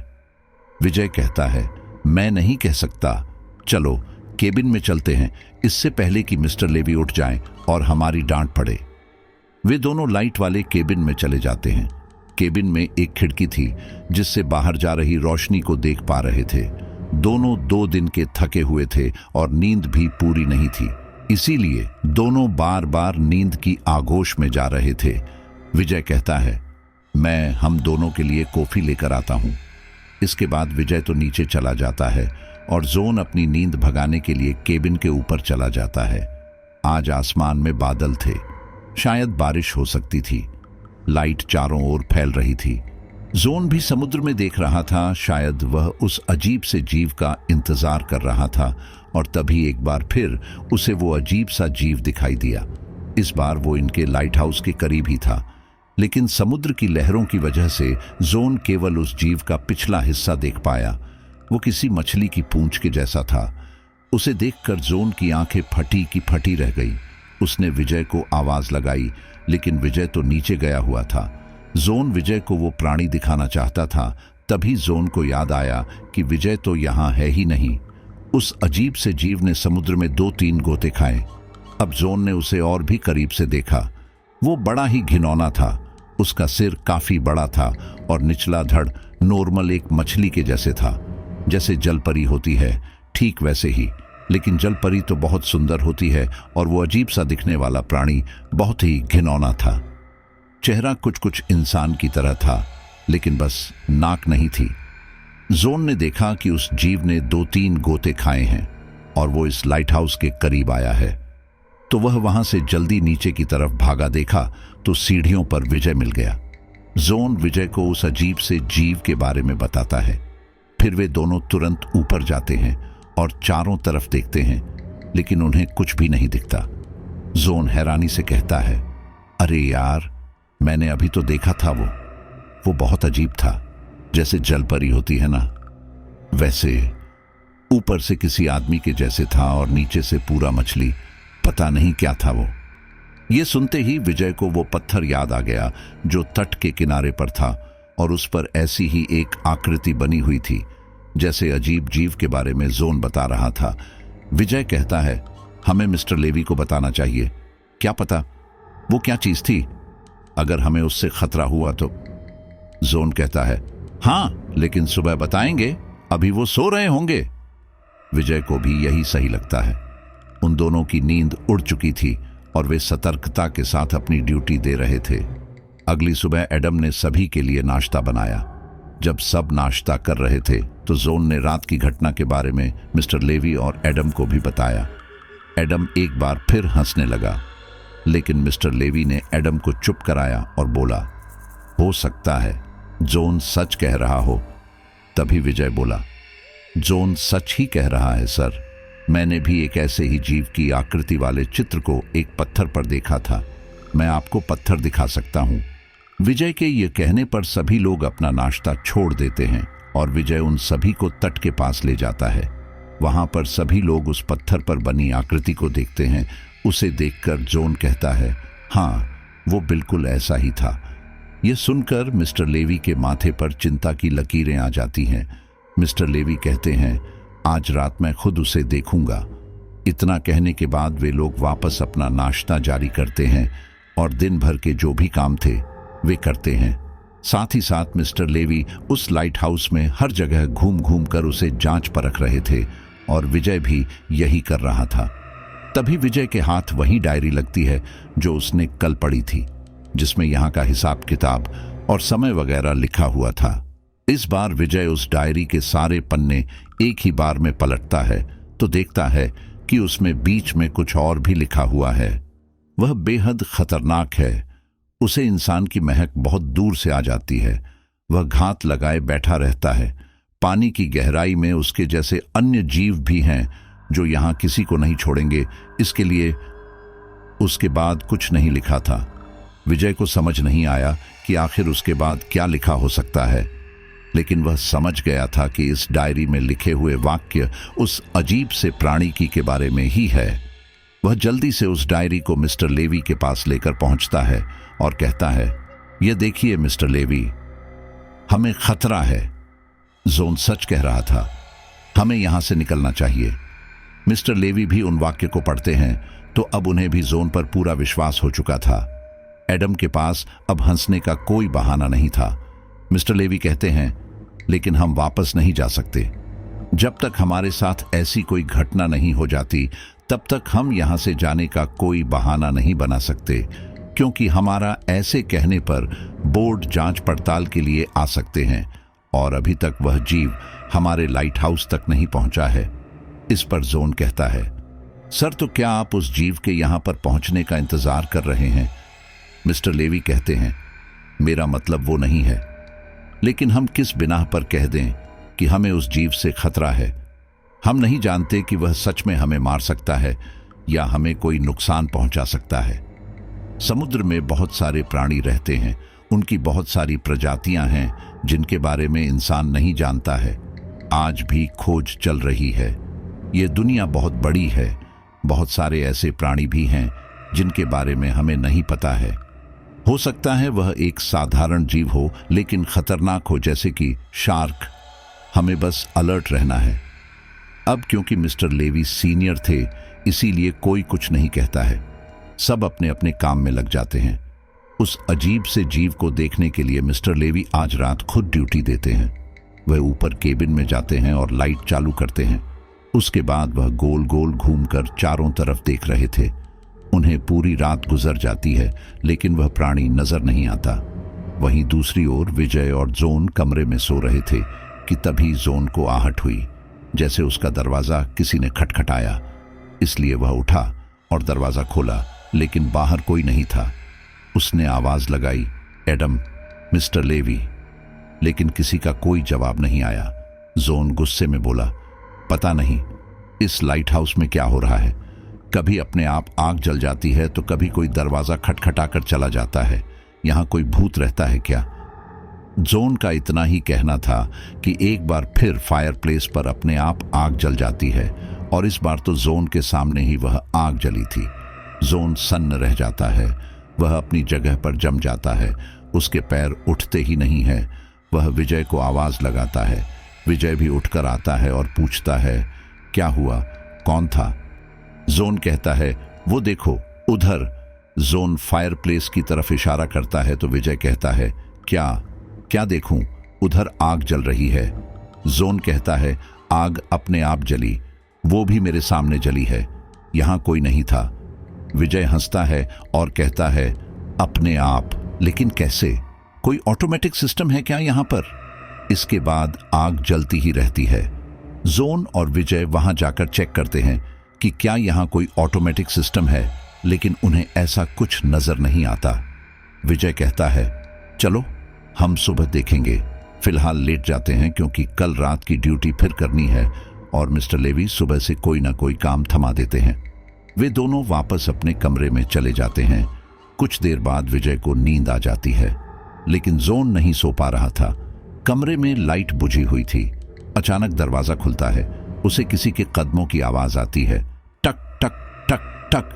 विजय कहता है, मैं नहीं कह सकता। चलो केबिन में चलते हैं, इससे पहले कि मिस्टर लेवी उठ जाएं और हमारी डांट पड़े। वे दोनों लाइट वाले केबिन में चले जाते हैं। केबिन में एक खिड़की थी जिससे बाहर जा रही रोशनी को देख पा रहे थे। दोनों 2 दिन के थके हुए थे और नींद भी पूरी नहीं थी, इसीलिए दोनों बार बार नींद की आगोश में जा रहे थे। विजय कहता है, मैं हम दोनों के लिए कॉफी लेकर आता हूं। इसके बाद विजय तो नीचे चला जाता है और जोन अपनी नींद भगाने के लिए केबिन के ऊपर चला जाता है। आज आसमान में बादल थे, शायद बारिश हो सकती थी। लाइट चारों ओर फैल रही थी। जोन भी समुद्र में देख रहा था, शायद वह उस अजीब से जीव का इंतजार कर रहा था। और तभी एक बार फिर उसे वो अजीब सा जीव दिखाई दिया। इस बार वो इनके लाइट हाउस के करीब ही था, लेकिन समुद्र की लहरों की वजह से जोन केवल उस जीव का पिछला हिस्सा देख पाया। वो किसी मछली की पूंछ के जैसा था। उसे देखकर जोन की आंखें फटी की फटी रह गई। उसने विजय को आवाज लगाई, लेकिन विजय तो नीचे गया हुआ था। जोन विजय को वो प्राणी दिखाना चाहता था। तभी जोन को याद आया कि विजय तो यहाँ है ही नहीं। उस अजीब से जीव ने समुद्र में 2-3 गोते खाए। अब जोन ने उसे और भी करीब से देखा। वो बड़ा ही घिनौना था। उसका सिर काफी बड़ा था और निचला धड़ नॉर्मल एक मछली के जैसे था। जैसे जलपरी होती है, ठीक वैसे ही। लेकिन जल परी तो बहुत सुंदर होती है और वो अजीब सा दिखने वाला प्राणी बहुत ही घिनौना था। चेहरा कुछ कुछ इंसान की तरह था, लेकिन बस नाक नहीं थी। जोन ने देखा कि उस जीव ने 2-3 गोते खाए हैं और वो इस लाइट हाउस के करीब आया है, तो वह वहां से जल्दी नीचे की तरफ भागा। देखा तो सीढ़ियों पर विजय मिल गया। जोन विजय को उस अजीब से जीव के बारे में बताता है। फिर वे दोनों तुरंत ऊपर जाते हैं और चारों तरफ देखते हैं, लेकिन उन्हें कुछ भी नहीं दिखता। जोन हैरानी से कहता है, अरे यार, मैंने अभी तो देखा था, वो बहुत अजीब था, जैसे जल परी होती है ना, वैसे। ऊपर से किसी आदमी के जैसे था और नीचे से पूरा मछली, पता नहीं क्या था वो। ये सुनते ही विजय को वो पत्थर याद आ गया जो तट के किनारे पर था और उस पर ऐसी ही एक आकृति बनी हुई थी जैसे अजीब जीव के बारे में जोन बता रहा था। विजय कहता है, हमें मिस्टर लेवी को बताना चाहिए, क्या पता वो क्या चीज थी, अगर हमें उससे खतरा हुआ तो। जोन कहता है, हाँ, लेकिन सुबह बताएंगे, अभी वो सो रहे होंगे। विजय को भी यही सही लगता है। उन दोनों की नींद उड़ चुकी थी और वे सतर्कता के साथ अपनी ड्यूटी दे रहे थे। अगली सुबह एडम ने सभी के लिए नाश्ता बनाया। जब सब नाश्ता कर रहे थे तो जोन ने रात की घटना के बारे में मिस्टर लेवी और एडम को भी बताया। एडम एक बार फिर हंसने लगा, लेकिन मिस्टर लेवी ने एडम को चुप कराया और बोला, हो सकता है जोन सच कह रहा हो। तभी विजय बोला, जोन सच ही कह रहा है सर, मैंने भी एक ऐसे ही जीव की आकृति वाले चित्र को एक पत्थर पर देखा था, मैं आपको पत्थर दिखा सकता हूं। विजय के ये कहने पर सभी लोग अपना नाश्ता छोड़ देते हैं और विजय उन सभी को तट के पास ले जाता है। वहां पर सभी लोग उस पत्थर पर बनी आकृति को देखते हैं। उसे देखकर जोन कहता है, हाँ, वो बिल्कुल ऐसा ही था। यह सुनकर मिस्टर लेवी के माथे पर चिंता की लकीरें आ जाती हैं। मिस्टर लेवी कहते हैं, आज रात मैं खुद उसे देखूंगा। इतना कहने के बाद वे लोग वापस अपना नाश्ता जारी करते हैं और दिन भर के जो भी काम थे वे करते हैं। साथ ही साथ मिस्टर लेवी उस लाइट हाउस में हर जगह घूम घूम कर उसे जांच परख रहे थे और विजय भी यही कर रहा था। तभी विजय के हाथ वही डायरी लगती है जो उसने कल पढ़ी थी, जिसमें यहाँ का हिसाब किताब और समय वगैरह लिखा हुआ था। इस बार विजय उस डायरी के सारे पन्ने एक ही बार में पलटता है तो देखता है कि उसमें बीच में कुछ और भी लिखा हुआ है। वह बेहद खतरनाक है। उसे इंसान की महक बहुत दूर से आ जाती है। वह घात लगाए बैठा रहता है। पानी की गहराई में उसके जैसे अन्य जीव भी हैं जो यहाँ किसी को नहीं छोड़ेंगे। इसके लिए उसके बाद कुछ नहीं लिखा था। विजय को समझ नहीं आया कि आखिर उसके बाद क्या लिखा हो सकता है, लेकिन वह समझ गया था कि इस डायरी में लिखे हुए वाक्य उस अजीब से प्राणी के बारे में ही है। वह जल्दी से उस डायरी को मिस्टर लेवी के पास लेकर पहुंचता है और कहता है, यह देखिए मिस्टर लेवी, हमें खतरा है। जोन सच कह रहा था, हमें यहां से निकलना चाहिए। मिस्टर लेवी भी उन वाक्य को पढ़ते हैं तो अब उन्हें भी जोन पर पूरा विश्वास हो चुका था। एडम के पास अब हंसने का कोई बहाना नहीं था। मिस्टर लेवी कहते हैं, लेकिन हम वापस नहीं जा सकते। जब तक हमारे साथ ऐसी कोई घटना नहीं हो जाती तब तक हम यहां से जाने का कोई बहाना नहीं बना सकते, क्योंकि हमारा ऐसे कहने पर बोर्ड जांच पड़ताल के लिए आ सकते हैं और अभी तक वह जीव हमारे लाइट हाउस तक नहीं पहुंचा है। इस पर जोन कहता है, सर, तो क्या आप उस जीव के यहां पर पहुंचने का इंतजार कर रहे हैं? मिस्टर लेवी कहते हैं, मेरा मतलब वो नहीं है, लेकिन हम किस बिना पर कह दें कि हमें उस जीव से खतरा है? हम नहीं जानते कि वह सच में हमें मार सकता है या हमें कोई नुकसान पहुंचा सकता है। समुद्र में बहुत सारे प्राणी रहते हैं, उनकी बहुत सारी प्रजातियां हैं जिनके बारे में इंसान नहीं जानता है। आज भी खोज चल रही है। ये दुनिया बहुत बड़ी है। बहुत सारे ऐसे प्राणी भी हैं जिनके बारे में हमें नहीं पता है। हो सकता है वह एक साधारण जीव हो लेकिन खतरनाक हो, जैसे कि शार्क। हमें बस अलर्ट रहना है। अब क्योंकि मिस्टर लेवी सीनियर थे, इसीलिए कोई कुछ नहीं कहता है। सब अपने अपने काम में लग जाते हैं। उस अजीब से जीव को देखने के लिए मिस्टर लेवी आज रात खुद ड्यूटी देते हैं। वह ऊपर केबिन में जाते हैं और लाइट चालू करते हैं। उसके बाद वह गोल गोल घूमकर चारों तरफ देख रहे थे। उन्हें पूरी रात गुजर जाती है लेकिन वह प्राणी नजर नहीं आता। वहीं दूसरी ओर विजय और जोन कमरे में सो रहे थे कि तभी जोन को आहट हुई, जैसे उसका दरवाजा किसी ने खटखटाया। इसलिए वह उठा और दरवाजा खोला, लेकिन बाहर कोई नहीं था। उसने आवाज लगाई, एडम, मिस्टर लेवी, लेकिन किसी का कोई जवाब नहीं आया। जोन गुस्से में बोला, पता नहीं इस लाइट हाउस में क्या हो रहा है। कभी अपने आप आग जल जाती है तो कभी कोई दरवाजा खटखटाकर चला जाता है। यहां कोई भूत रहता है क्या? जोन का इतना ही कहना था कि एक बार फिर फायरप्लेस पर अपने आप आग जल जाती है, और इस बार तो जोन के सामने ही वह आग जली थी। जोन सन्न रह जाता है। वह अपनी जगह पर जम जाता है। उसके पैर उठते ही नहीं है। वह विजय को आवाज लगाता है। विजय भी उठकर आता है और पूछता है, क्या हुआ, कौन था? जोन कहता है, वो देखो उधर। जोन फायरप्लेस की तरफ इशारा करता है तो विजय कहता है, क्या देखूं? उधर आग जल रही है। जोन कहता है, आग अपने आप जली, वो भी मेरे सामने जली है। यहां कोई नहीं था। विजय हंसता है और कहता है, अपने आप? लेकिन कैसे? कोई ऑटोमेटिक सिस्टम है क्या यहां पर? इसके बाद आग जलती ही रहती है। जोन और विजय वहां जाकर चेक करते हैं कि क्या यहां कोई ऑटोमेटिक सिस्टम है, लेकिन उन्हें ऐसा कुछ नजर नहीं आता। विजय कहता है, चलो हम सुबह देखेंगे। फिलहाल लेट जाते हैं क्योंकि कल रात की ड्यूटी फिर करनी है, और मिस्टर लेवी सुबह से कोई ना कोई काम थमा देते हैं। वे दोनों वापस अपने कमरे में चले जाते हैं। कुछ देर बाद विजय को नींद आ जाती है, लेकिन जोन नहीं सो पा रहा था। कमरे में लाइट बुझी हुई थी। अचानक दरवाजा खुलता है। उसे किसी के कदमों की आवाज आती है, टक टक टक टक।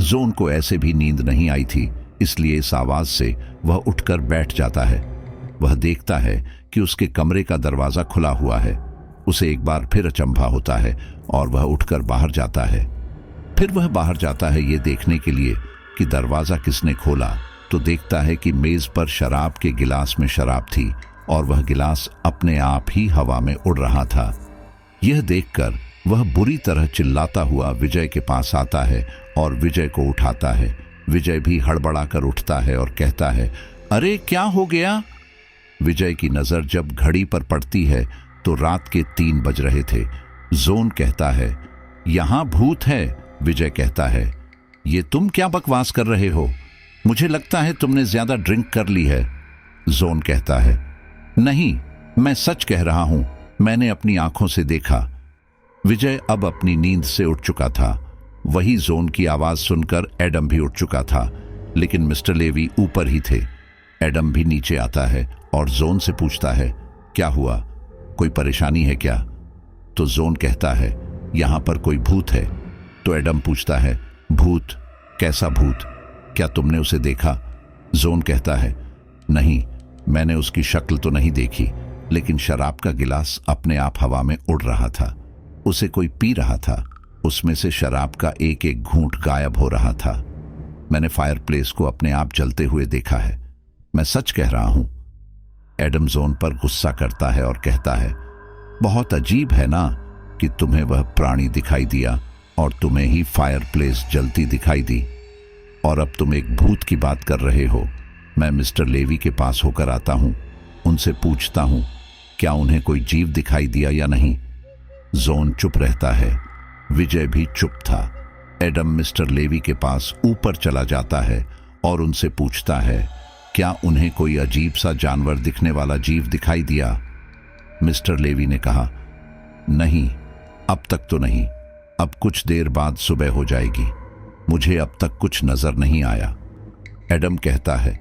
जोन को ऐसे भी नींद नहीं आई थी, इसलिए इस आवाज से वह उठकर बैठ जाता है। वह देखता है कि उसके कमरे का दरवाजा खुला हुआ है। उसे एक बार फिर अचंभा होता है और वह उठकर बाहर जाता है। फिर वह बाहर जाता है ये देखने के लिए कि दरवाजा किसने खोला, तो देखता है कि मेज पर शराब के गिलास में शराब थी और वह गिलास अपने आप ही हवा में उड़ रहा था। यह देखकर वह बुरी तरह चिल्लाता हुआ विजय के पास आता है और विजय को उठाता है। विजय भी हड़बड़ाकर उठता है और कहता है, अरे क्या हो गया? विजय की नजर जब घड़ी पर पड़ती है तो रात के 3 बज रहे थे। जोन कहता है, यहां भूत है। विजय कहता है, ये तुम क्या बकवास कर रहे हो? मुझे लगता है तुमने ज्यादा ड्रिंक कर ली है। जोन कहता है, नहीं, मैं सच कह रहा हूं, मैंने अपनी आंखों से देखा। विजय अब अपनी नींद से उठ चुका था। वही जोन की आवाज सुनकर एडम भी उठ चुका था, लेकिन मिस्टर लेवी ऊपर ही थे। एडम भी नीचे आता है और जोन से पूछता है, क्या हुआ, कोई परेशानी है क्या? तो जोन कहता है, यहां पर कोई भूत है। तो एडम पूछता है, भूत? कैसा भूत? क्या तुमने उसे देखा? जोन कहता है, नहीं, मैंने उसकी शक्ल तो नहीं देखी, लेकिन शराब का गिलास अपने आप हवा में उड़ रहा था। उसे कोई पी रहा था। उसमें से शराब का एक एक घूंट गायब हो रहा था। मैंने फायरप्लेस को अपने आप जलते हुए देखा है। मैं सच कह रहा हूं। एडम जोन पर गुस्सा करता है और कहता है, बहुत अजीब है ना कि तुम्हें वह प्राणी दिखाई दिया और तुम्हें ही फायरप्लेस जलती दिखाई दी, और अब तुम एक भूत की बात कर रहे हो। मैं मिस्टर लेवी के पास होकर आता हूं, उनसे पूछता हूं क्या उन्हें कोई जीव दिखाई दिया या नहीं। जोन चुप रहता है। विजय भी चुप था। एडम मिस्टर लेवी के पास ऊपर चला जाता है और उनसे पूछता है, क्या उन्हें कोई अजीब सा जानवर दिखने वाला जीव दिखाई दिया? मिस्टर लेवी ने कहा, नहीं, अब तक तो नहीं। अब कुछ देर बाद सुबह हो जाएगी। मुझे अब तक कुछ नजर नहीं आया। एडम कहता है,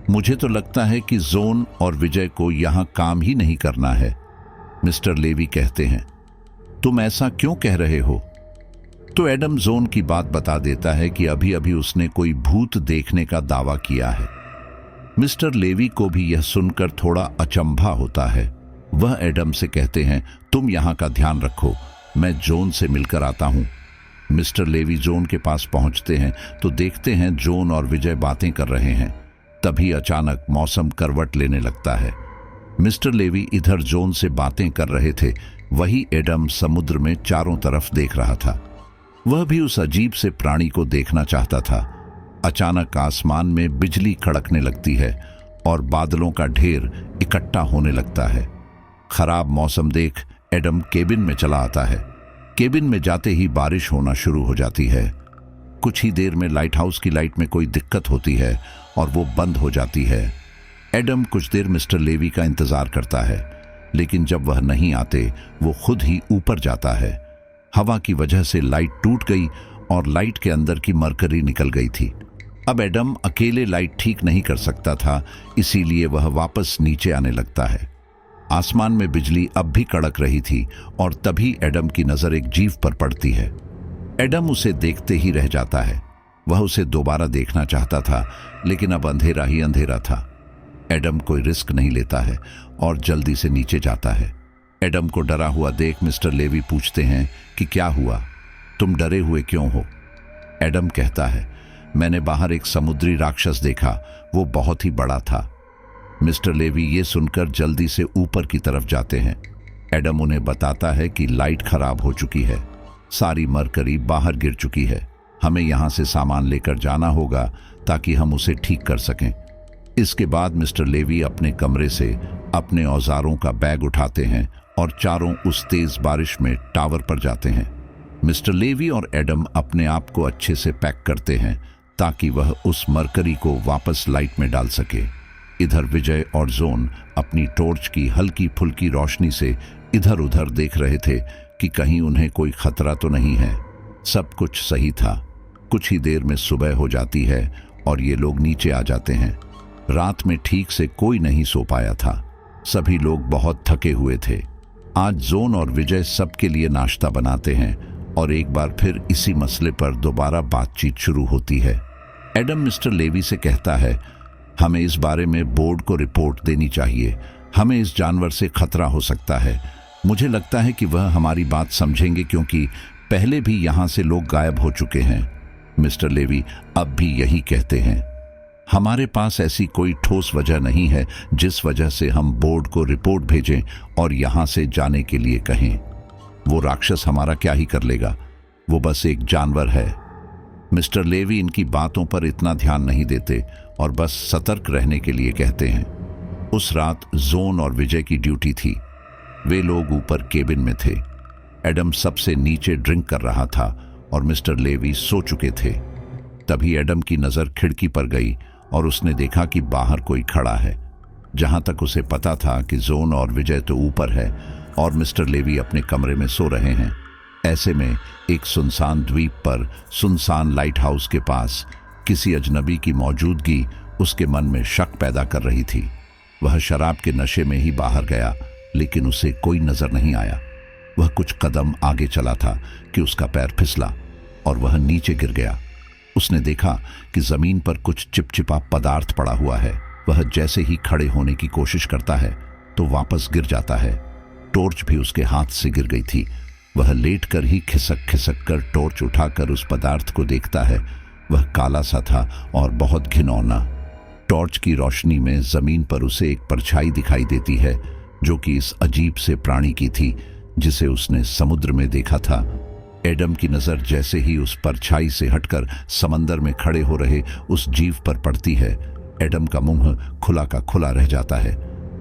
मुझे तो लगता है कि जोन और विजय को यहां काम ही नहीं करना है। मिस्टर लेवी कहते हैं, तुम ऐसा क्यों कह रहे हो? तो एडम जोन की बात बता देता है कि अभी अभी उसने कोई भूत देखने का दावा किया है। मिस्टर लेवी को भी यह सुनकर थोड़ा अचंभा होता है। वह एडम से कहते हैं, तुम यहां का ध्यान रखो, मैं जोन से मिलकर आता हूं। मिस्टर लेवी जोन के पास पहुंचते हैं तो देखते हैं जोन और विजय बातें कर रहे हैं। तभी अचानक मौसम करवट लेने लगता है। मिस्टर लेवी इधर जोन से बातें कर रहे थे वही एडम समुद्र में चारों तरफ देख रहा था। वह भी उस अजीब से प्राणी को देखना चाहता था। अचानक आसमान में बिजली कड़कने लगती है और बादलों का ढेर इकट्ठा होने लगता है। खराब मौसम देख एडम केबिन में चला आता है। केबिन में जाते ही बारिश होना शुरू हो जाती है। कुछ ही देर में लाइट हाउस की लाइट में कोई दिक्कत होती है और वो बंद हो जाती है। एडम कुछ देर मिस्टर लेवी का इंतजार करता है, लेकिन जब वह नहीं आते वो खुद ही ऊपर जाता है। हवा की वजह से लाइट टूट गई और लाइट के अंदर की मरकरी निकल गई थी। अब एडम अकेले लाइट ठीक नहीं कर सकता था, इसीलिए वह वापस नीचे आने लगता है। आसमान में बिजली अब भी कड़क रही थी और तभी एडम की नजर एक जीव पर पड़ती है। एडम उसे देखते ही रह जाता है। वह उसे दोबारा देखना चाहता था, लेकिन अब अंधेरा ही अंधेरा था। एडम कोई रिस्क नहीं लेता है और जल्दी से नीचे जाता है। एडम को डरा हुआ देख मिस्टर लेवी पूछते हैं कि क्या हुआ, तुम डरे हुए क्यों हो? एडम कहता है, मैंने बाहर एक समुद्री राक्षस देखा, वो बहुत ही बड़ा था। मिस्टर लेवी ये सुनकर जल्दी से ऊपर की तरफ जाते हैं। एडम उन्हें बताता है कि लाइट खराब हो चुकी है, सारी मरकरी बाहर गिर चुकी है, हमें यहाँ से सामान लेकर जाना होगा ताकि हम उसे ठीक कर सकें। इसके बाद मिस्टर लेवी अपने कमरे से अपने औजारों का बैग उठाते हैं और चारों उस तेज बारिश में टावर पर जाते हैं। मिस्टर लेवी और एडम अपने आप को अच्छे से पैक करते हैं ताकि वह उस मरकरी को वापस लाइट में डाल सके। इधर विजय और जोन अपनी टॉर्च की हल्की फुल्की रोशनी से इधर उधर देख रहे थे कि कहीं उन्हें कोई खतरा तो नहीं है। सब कुछ सही था। कुछ ही देर में सुबह हो जाती है और ये लोग नीचे आ जाते हैं। रात में ठीक से कोई नहीं सो पाया था। सभी लोग बहुत थके हुए थे। आज जोन और विजय सबके लिए नाश्ता बनाते हैं और एक बार फिर इसी मसले पर दोबारा बातचीत शुरू होती है। एडम मिस्टर लेवी से कहता है, हमें इस बारे में बोर्ड को रिपोर्ट देनी चाहिए। हमें इस जानवर से खतरा हो सकता है। मुझे लगता है कि वह हमारी बात समझेंगे, क्योंकि पहले भी यहाँ से लोग गायब हो चुके हैं। मिस्टर लेवी अब भी यही कहते हैं। हमारे पास ऐसी कोई ठोस वजह नहीं है जिस वजह से हम बोर्ड को रिपोर्ट भेजें और यहाँ से जाने के लिए कहें। वो राक्षस हमारा क्या ही कर लेगा, वो बस एक जानवर है। मिस्टर लेवी इनकी बातों पर इतना ध्यान नहीं देते और बस सतर्क रहने के लिए कहते हैं। उस रात जोन और विजय की ड्यूटी थी। वे लोग ऊपर केबिन में थे। एडम सबसे नीचे ड्रिंक कर रहा था और मिस्टर लेवी सो चुके थे। तभी एडम की नज़र खिड़की पर गई और उसने देखा कि बाहर कोई खड़ा है। जहां तक उसे पता था कि जोन और विजय तो ऊपर है और मिस्टर लेवी अपने कमरे में सो रहे हैं। ऐसे में एक सुनसान द्वीप पर सुनसान लाइट हाउस के पास किसी अजनबी की मौजूदगी उसके मन में शक पैदा कर रही थी। वह शराब के नशे में ही बाहर गया, लेकिन उसे कोई नजर नहीं आया। वह कुछ कदम आगे चला था कि उसका पैर फिसला और वह नीचे गिर गया। उसने देखा कि जमीन पर कुछ चिपचिपा पदार्थ पड़ा हुआ है। वह जैसे ही खड़े होने की कोशिश करता है तो वापस गिर जाता है। टॉर्च भी उसके हाथ से गिर गई थी। वह लेटकर ही खिसक खिसक कर टॉर्च उठाकर उस पदार्थ को देखता है। वह काला सा था और बहुत घिनौना। टॉर्च की रोशनी में जमीन पर उसे एक परछाई दिखाई देती है, जो कि इस अजीब से प्राणी की थी जिसे उसने समुद्र में देखा था। एडम की नजर जैसे ही उस परछाई से हटकर समंदर में खड़े हो रहे उस जीव पर पड़ती है, एडम का मुंह खुला का खुला रह जाता है।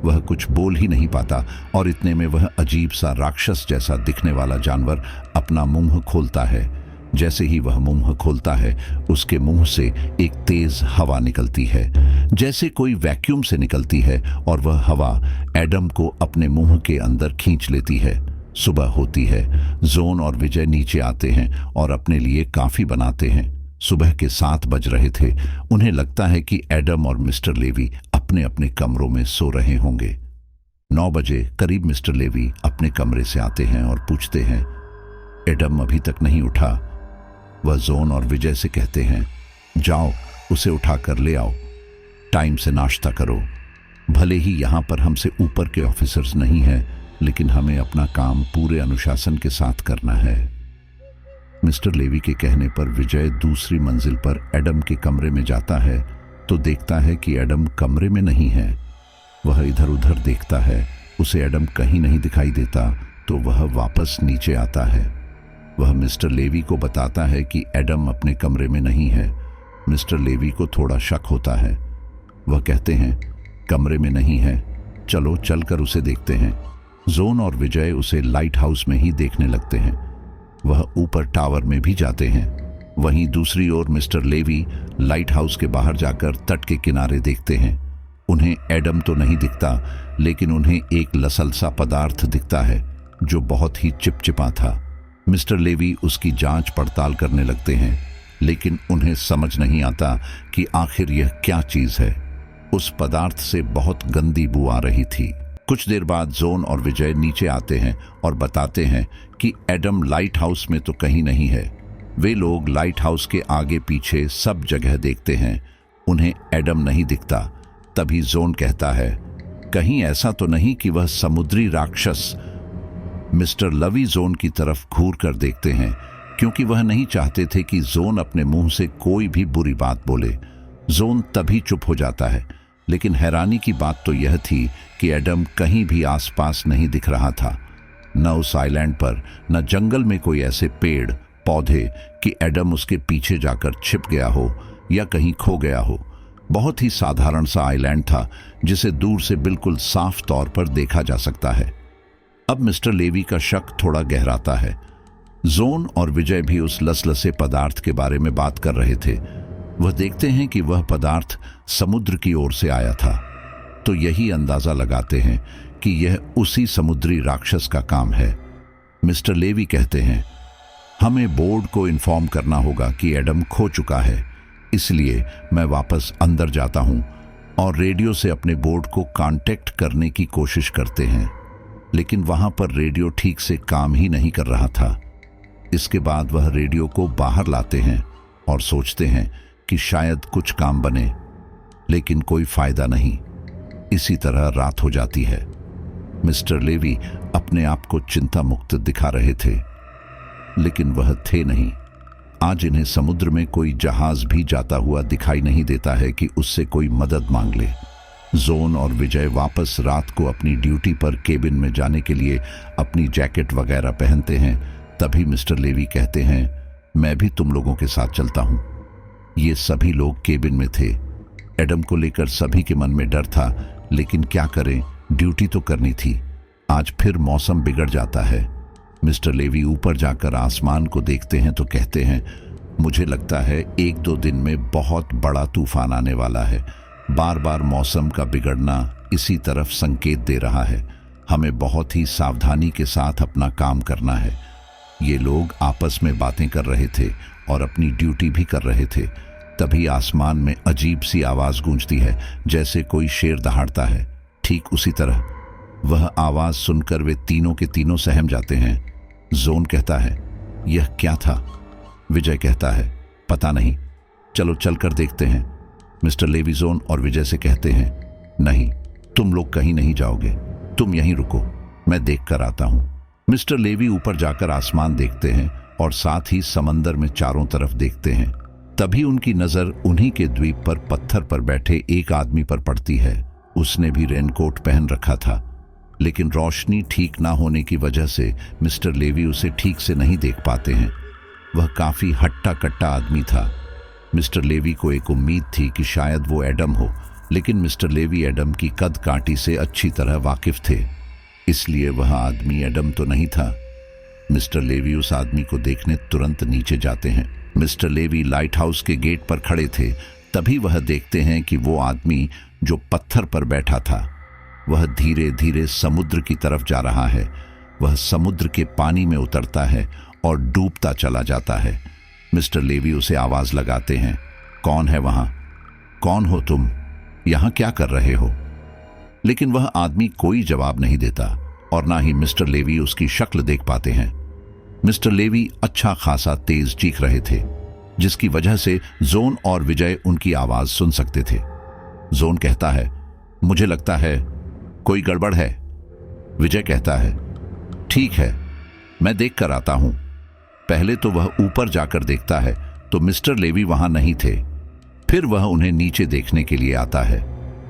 वह कुछ बोल ही नहीं पाता और इतने में वह अजीब सा राक्षस जैसा दिखने वाला जानवर अपना मुंह खोलता है। जैसे ही वह मुंह खोलता है, उसके मुंह से एक तेज हवा निकलती है, जैसे कोई वैक्यूम से निकलती है, और वह हवा एडम को अपने मुंह के अंदर खींच लेती है। सुबह होती है। जोन और विजय नीचे आते हैं और अपने लिए काफी बनाते हैं। सुबह के 7 बज रहे थे। उन्हें लगता है कि एडम और मिस्टर लेवी अपने अपने कमरों में सो रहे होंगे। 9 बजे करीब मिस्टर लेवी अपने कमरे से आते हैं और पूछते हैं, एडम अभी तक नहीं उठा? वह जोन और विजय से कहते हैं, जाओ उसे उठाकर ले आओ, टाइम से नाश्ता करो। भले ही यहाँ पर हमसे ऊपर के ऑफिसर्स नहीं हैं, लेकिन हमें अपना काम पूरे अनुशासन के साथ करना है। मिस्टर लेवी के कहने पर विजय दूसरी मंजिल पर एडम के कमरे में जाता है तो देखता है कि एडम कमरे में नहीं है। वह इधर उधर देखता है, उसे एडम कहीं नहीं दिखाई देता। तो वह वापस नीचे आता है। वह मिस्टर लेवी को बताता है कि एडम अपने कमरे में नहीं है। मिस्टर लेवी को थोड़ा शक होता है। वह कहते हैं, कमरे में नहीं है, चलो चलकर उसे देखते हैं। जोन और विजय उसे लाइट हाउस में ही देखने लगते हैं। वह ऊपर टावर में भी जाते हैं। वहीं दूसरी ओर मिस्टर लेवी लाइट हाउस के बाहर जाकर तट के किनारे देखते हैं। उन्हें एडम तो नहीं दिखता, लेकिन उन्हें एक लसल सा पदार्थ दिखता है जो बहुत ही चिपचिपा था। मिस्टर लेवी उसकी जांच पड़ताल करने लगते हैं, लेकिन उन्हें समझ नहीं आता कि आखिर यह क्या चीज है। उस पदार्थ से बहुत गंदी बू आ रही थी। कुछ देर बाद जोन और विजय नीचे आते हैं और बताते हैं कि एडम लाइट हाउस में तो कहीं नहीं है। वे लोग लाइट हाउस के आगे पीछे सब जगह देखते हैं, उन्हें एडम नहीं दिखता। तभी जोन कहता है, कहीं ऐसा तो नहीं कि वह समुद्री राक्षस। मिस्टर लवी जोन की तरफ घूर कर देखते हैं, क्योंकि वह नहीं चाहते थे कि जोन अपने मुंह से कोई भी बुरी बात बोले। जोन तभी चुप हो जाता है, लेकिन हैरानी की बात तो यह थी कि एडम कहीं भी आसपास नहीं दिख रहा था। न उस आइलैंड पर, न जंगल में कोई ऐसे पेड़ पौधे कि एडम उसके पीछे जाकर छिप गया हो या कहीं खो गया हो। बहुत ही साधारण सा आइलैंड था, जिसे दूर से बिल्कुल साफ तौर पर देखा जा सकता है। अब मिस्टर लेवी का शक थोड़ा गहराता है। जोन और विजय भी उस लसलसे पदार्थ के बारे में बात कर रहे थे। वह देखते हैं कि वह पदार्थ समुद्र की ओर से आया था, तो यही अंदाजा लगाते हैं कि यह उसी समुद्री राक्षस का काम है। मिस्टर लेवी कहते हैं, हमें बोर्ड को इन्फॉर्म करना होगा कि एडम खो चुका है, इसलिए मैं वापस अंदर जाता हूं और रेडियो से अपने बोर्ड को कांटेक्ट करने की कोशिश करते हैं, लेकिन वहां पर रेडियो ठीक से काम ही नहीं कर रहा था। इसके बाद वह रेडियो को बाहर लाते हैं और सोचते हैं कि शायद कुछ काम बने, लेकिन कोई फायदा नहीं। इसी तरह रात हो जाती है। मिस्टर लेवी अपने आप को चिंता मुक्त दिखा रहे थे, लेकिन वह थे नहीं। आज इन्हें समुद्र में कोई जहाज भी जाता हुआ दिखाई नहीं देता है कि उससे कोई मदद मांग ले। जोन और विजय वापस रात को अपनी ड्यूटी पर केबिन में जाने के लिए अपनी जैकेट वगैरह पहनते हैं। तभी मिस्टर लेवी कहते हैं, मैं भी तुम लोगों के साथ चलता हूं। ये सभी लोग केबिन में थे। एडम को लेकर सभी के मन में डर था, लेकिन क्या करें, ड्यूटी तो करनी थी। आज फिर मौसम बिगड़ जाता है। मिस्टर लेवी ऊपर जाकर आसमान को देखते हैं तो कहते हैं, मुझे लगता है 1-2 दिन में बहुत बड़ा तूफान आने वाला है। बार बार मौसम का बिगड़ना इसी तरफ संकेत दे रहा है। हमें बहुत ही सावधानी के साथ अपना काम करना है। ये लोग आपस में बातें कर रहे थे और अपनी ड्यूटी भी कर रहे थे। तभी आसमान में अजीब सी आवाज गूंजती है, जैसे कोई शेर दहाड़ता है। ठीक उसी तरह वह आवाज सुनकर वे तीनों के तीनों सहम जाते हैं। जोन कहता है, यह क्या था? विजय कहता है, पता नहीं, चलो चलकर देखते हैं। मिस्टर लेवी जोन और विजय से कहते हैं, नहीं, तुम लोग कहीं नहीं जाओगे, तुम यहीं रुको, मैं देख कर आता हूं। मिस्टर लेवी ऊपर जाकर आसमान देखते हैं और साथ ही समंदर में चारों तरफ देखते हैं। तभी उनकी नजर उन्हीं के द्वीप पर पत्थर पर बैठे एक आदमी पर पड़ती है। उसने भी रेनकोट पहन रखा था, लेकिन रोशनी ठीक ना होने की वजह से मिस्टर लेवी उसे ठीक से नहीं देख पाते हैं। वह काफी हट्टा कट्टा आदमी था। मिस्टर लेवी को एक उम्मीद थी कि शायद वो एडम हो, लेकिन मिस्टर लेवी एडम की कद काठी से अच्छी तरह वाकिफ थे, इसलिए वह आदमी एडम तो नहीं था। मिस्टर लेवी उस आदमी को देखने तुरंत नीचे जाते हैं। मिस्टर लेवी लाइट हाउस के गेट पर खड़े थे। तभी वह देखते हैं कि वो आदमी जो पत्थर पर बैठा था, वह धीरे धीरे समुद्र की तरफ जा रहा है। वह समुद्र के पानी में उतरता है और डूबता चला जाता है। मिस्टर लेवी उसे आवाज लगाते हैं, कौन है वहां? कौन हो तुम? यहां क्या कर रहे हो? लेकिन वह आदमी कोई जवाब नहीं देता और ना ही मिस्टर लेवी उसकी शक्ल देख पाते हैं। मिस्टर लेवी अच्छा खासा तेज चीख रहे थे, जिसकी वजह से जोन और विजय उनकी आवाज सुन सकते थे। जोन कहता है, मुझे लगता है कोई गड़बड़ है। विजय कहता है, ठीक है, मैं देख कर आता हूं। पहले तो वह ऊपर जाकर देखता है तो मिस्टर लेवी वहां नहीं थे। फिर वह उन्हें नीचे देखने के लिए आता है।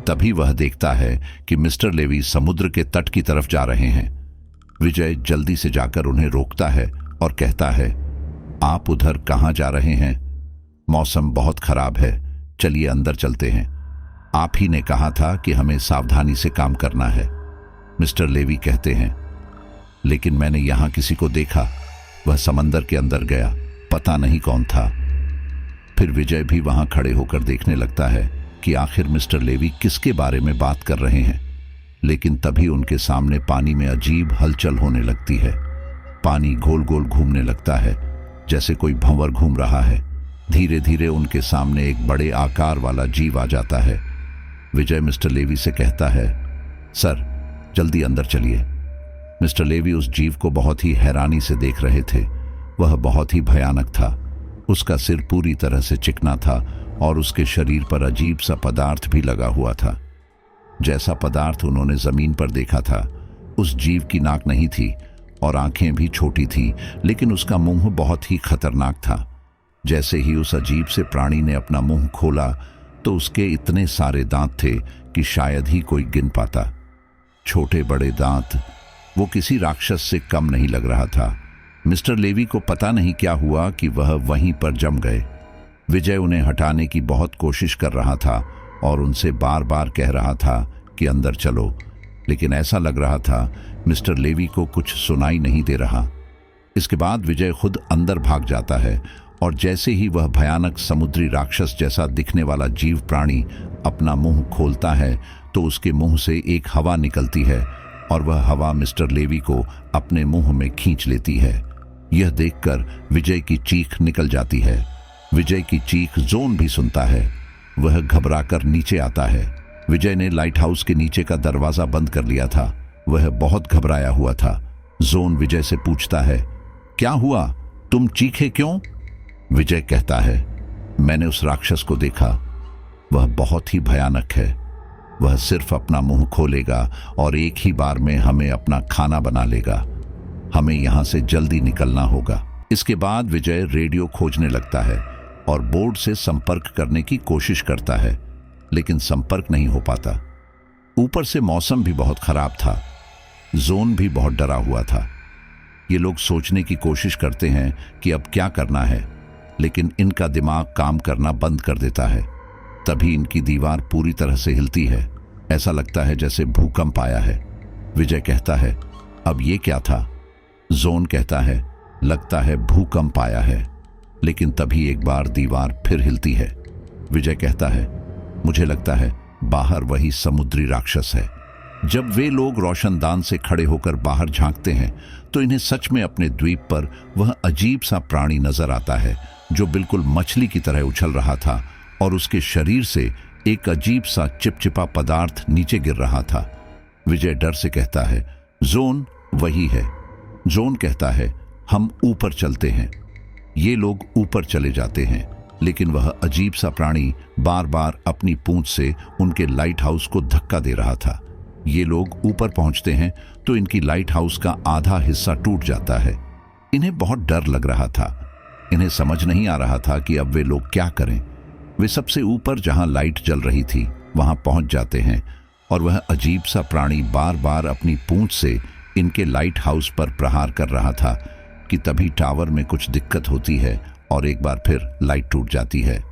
तभी वह देखता है कि मिस्टर लेवी समुद्र के तट की तरफ जा रहे हैं। विजय जल्दी से जाकर उन्हें रोकता है और कहता है, आप उधर कहाँ जा रहे हैं? मौसम बहुत खराब है, चलिए अंदर चलते हैं। आप ही ने कहा था कि हमें सावधानी से काम करना है, मिस्टर लेवी कहते हैं। लेकिन मैंने यहां किसी को देखा, वह समंदर के अंदर गया, पता नहीं कौन था। फिर विजय भी वहां खड़े होकर देखने लगता है कि आखिर मिस्टर लेवी किसके बारे में बात कर रहे हैं। लेकिन तभी उनके सामने पानी में अजीब हलचल होने लगती है। पानी गोल गोल घूमने लगता है, जैसे कोई भंवर घूम रहा है। धीरे धीरे उनके सामने एक बड़े आकार वाला जीव आ जाता है। विजय मिस्टर लेवी से कहता है, सर जल्दी अंदर चलिए। मिस्टर लेवी उस जीव को बहुत ही हैरानी से देख रहे थे। वह बहुत ही भयानक था। उसका सिर पूरी तरह से चिकना था और उसके शरीर पर अजीब सा पदार्थ भी लगा हुआ था। जैसा पदार्थ उन्होंने जमीन पर देखा था, उस जीव की नाक नहीं थी और आंखें भी छोटी थी, लेकिन उसका मुंह बहुत ही खतरनाक था। जैसे ही उस अजीब से प्राणी ने अपना मुंह खोला तो उसके इतने सारे दांत थे कि शायद ही कोई गिन पाता। छोटे बड़े दांत, वो किसी राक्षस से कम नहीं लग रहा था। मिस्टर लेवी को पता नहीं क्या हुआ कि वह वहीं पर जम गए। विजय उन्हें हटाने की बहुत कोशिश कर रहा था और उनसे बार बार कह रहा था कि अंदर चलो, लेकिन ऐसा लग रहा था मिस्टर लेवी को कुछ सुनाई नहीं दे रहा। इसके बाद विजय खुद अंदर भाग जाता है और जैसे ही वह भयानक समुद्री राक्षस जैसा दिखने वाला जीव प्राणी अपना मुंह खोलता है तो उसके मुंह से एक हवा निकलती है और वह हवा मिस्टर लेवी को अपने मुंह में खींच लेती है। यह देखकर विजय की चीख निकल जाती है। विजय की चीख जोन भी सुनता है। वह घबराकर नीचे आता है। विजय ने लाइट हाउस के नीचे का दरवाजा बंद कर लिया था। वह बहुत घबराया हुआ था। जोन विजय से पूछता है, क्या हुआ, तुम चीखे क्यों? विजय कहता है, मैंने उस राक्षस को देखा। वह बहुत ही भयानक है। वह सिर्फ अपना मुंह खोलेगा और एक ही बार में हमें अपना खाना बना लेगा। हमें यहां से जल्दी निकलना होगा। इसके बाद विजय रेडियो खोजने लगता है और बोर्ड से संपर्क करने की कोशिश करता है, लेकिन संपर्क नहीं हो पाता। ऊपर से मौसम भी बहुत खराब था। जोन भी बहुत डरा हुआ था। ये लोग सोचने की कोशिश करते हैं कि अब क्या करना है, लेकिन इनका दिमाग काम करना बंद कर देता है। तभी इनकी दीवार पूरी तरह से हिलती है। ऐसा लगता है जैसे भूकंप आया है। विजय कहता है, अब ये क्या था? जोन कहता है, लगता है भूकंप आया है। लेकिन तभी एक बार दीवार फिर हिलती है। विजय कहता है, मुझे लगता है बाहर वही समुद्री राक्षस है। जब वे लोग रोशनदान से खड़े होकर बाहर झांकते हैं तो इन्हें सच में अपने द्वीप पर वह अजीब सा प्राणी नजर आता है जो बिल्कुल मछली की तरह उछल रहा था और उसके शरीर से एक अजीब सा चिपचिपा पदार्थ नीचे गिर रहा था। विजय डर से कहता है, जोन वही है। जोन कहता है, हम ऊपर चलते हैं। ये लोग ऊपर चले जाते हैं, लेकिन वह अजीब सा प्राणी बार बार अपनी पूंछ से उनके लाइट हाउस को धक्का दे रहा था। ये लोग ऊपर पहुंचते हैं तो इनकी लाइट हाउस का आधा हिस्सा टूट जाता है। इन्हें बहुत डर लग रहा था। इन्हें समझ नहीं आ रहा था कि अब वे लोग क्या करें। वे सबसे ऊपर जहां लाइट जल रही थी वहां पहुंच जाते हैं और वह अजीब सा प्राणी बार बार अपनी पूंछ से इनके लाइट हाउस पर प्रहार कर रहा था कि तभी टावर में कुछ दिक्कत होती है और एक बार फिर लाइट टूट जाती है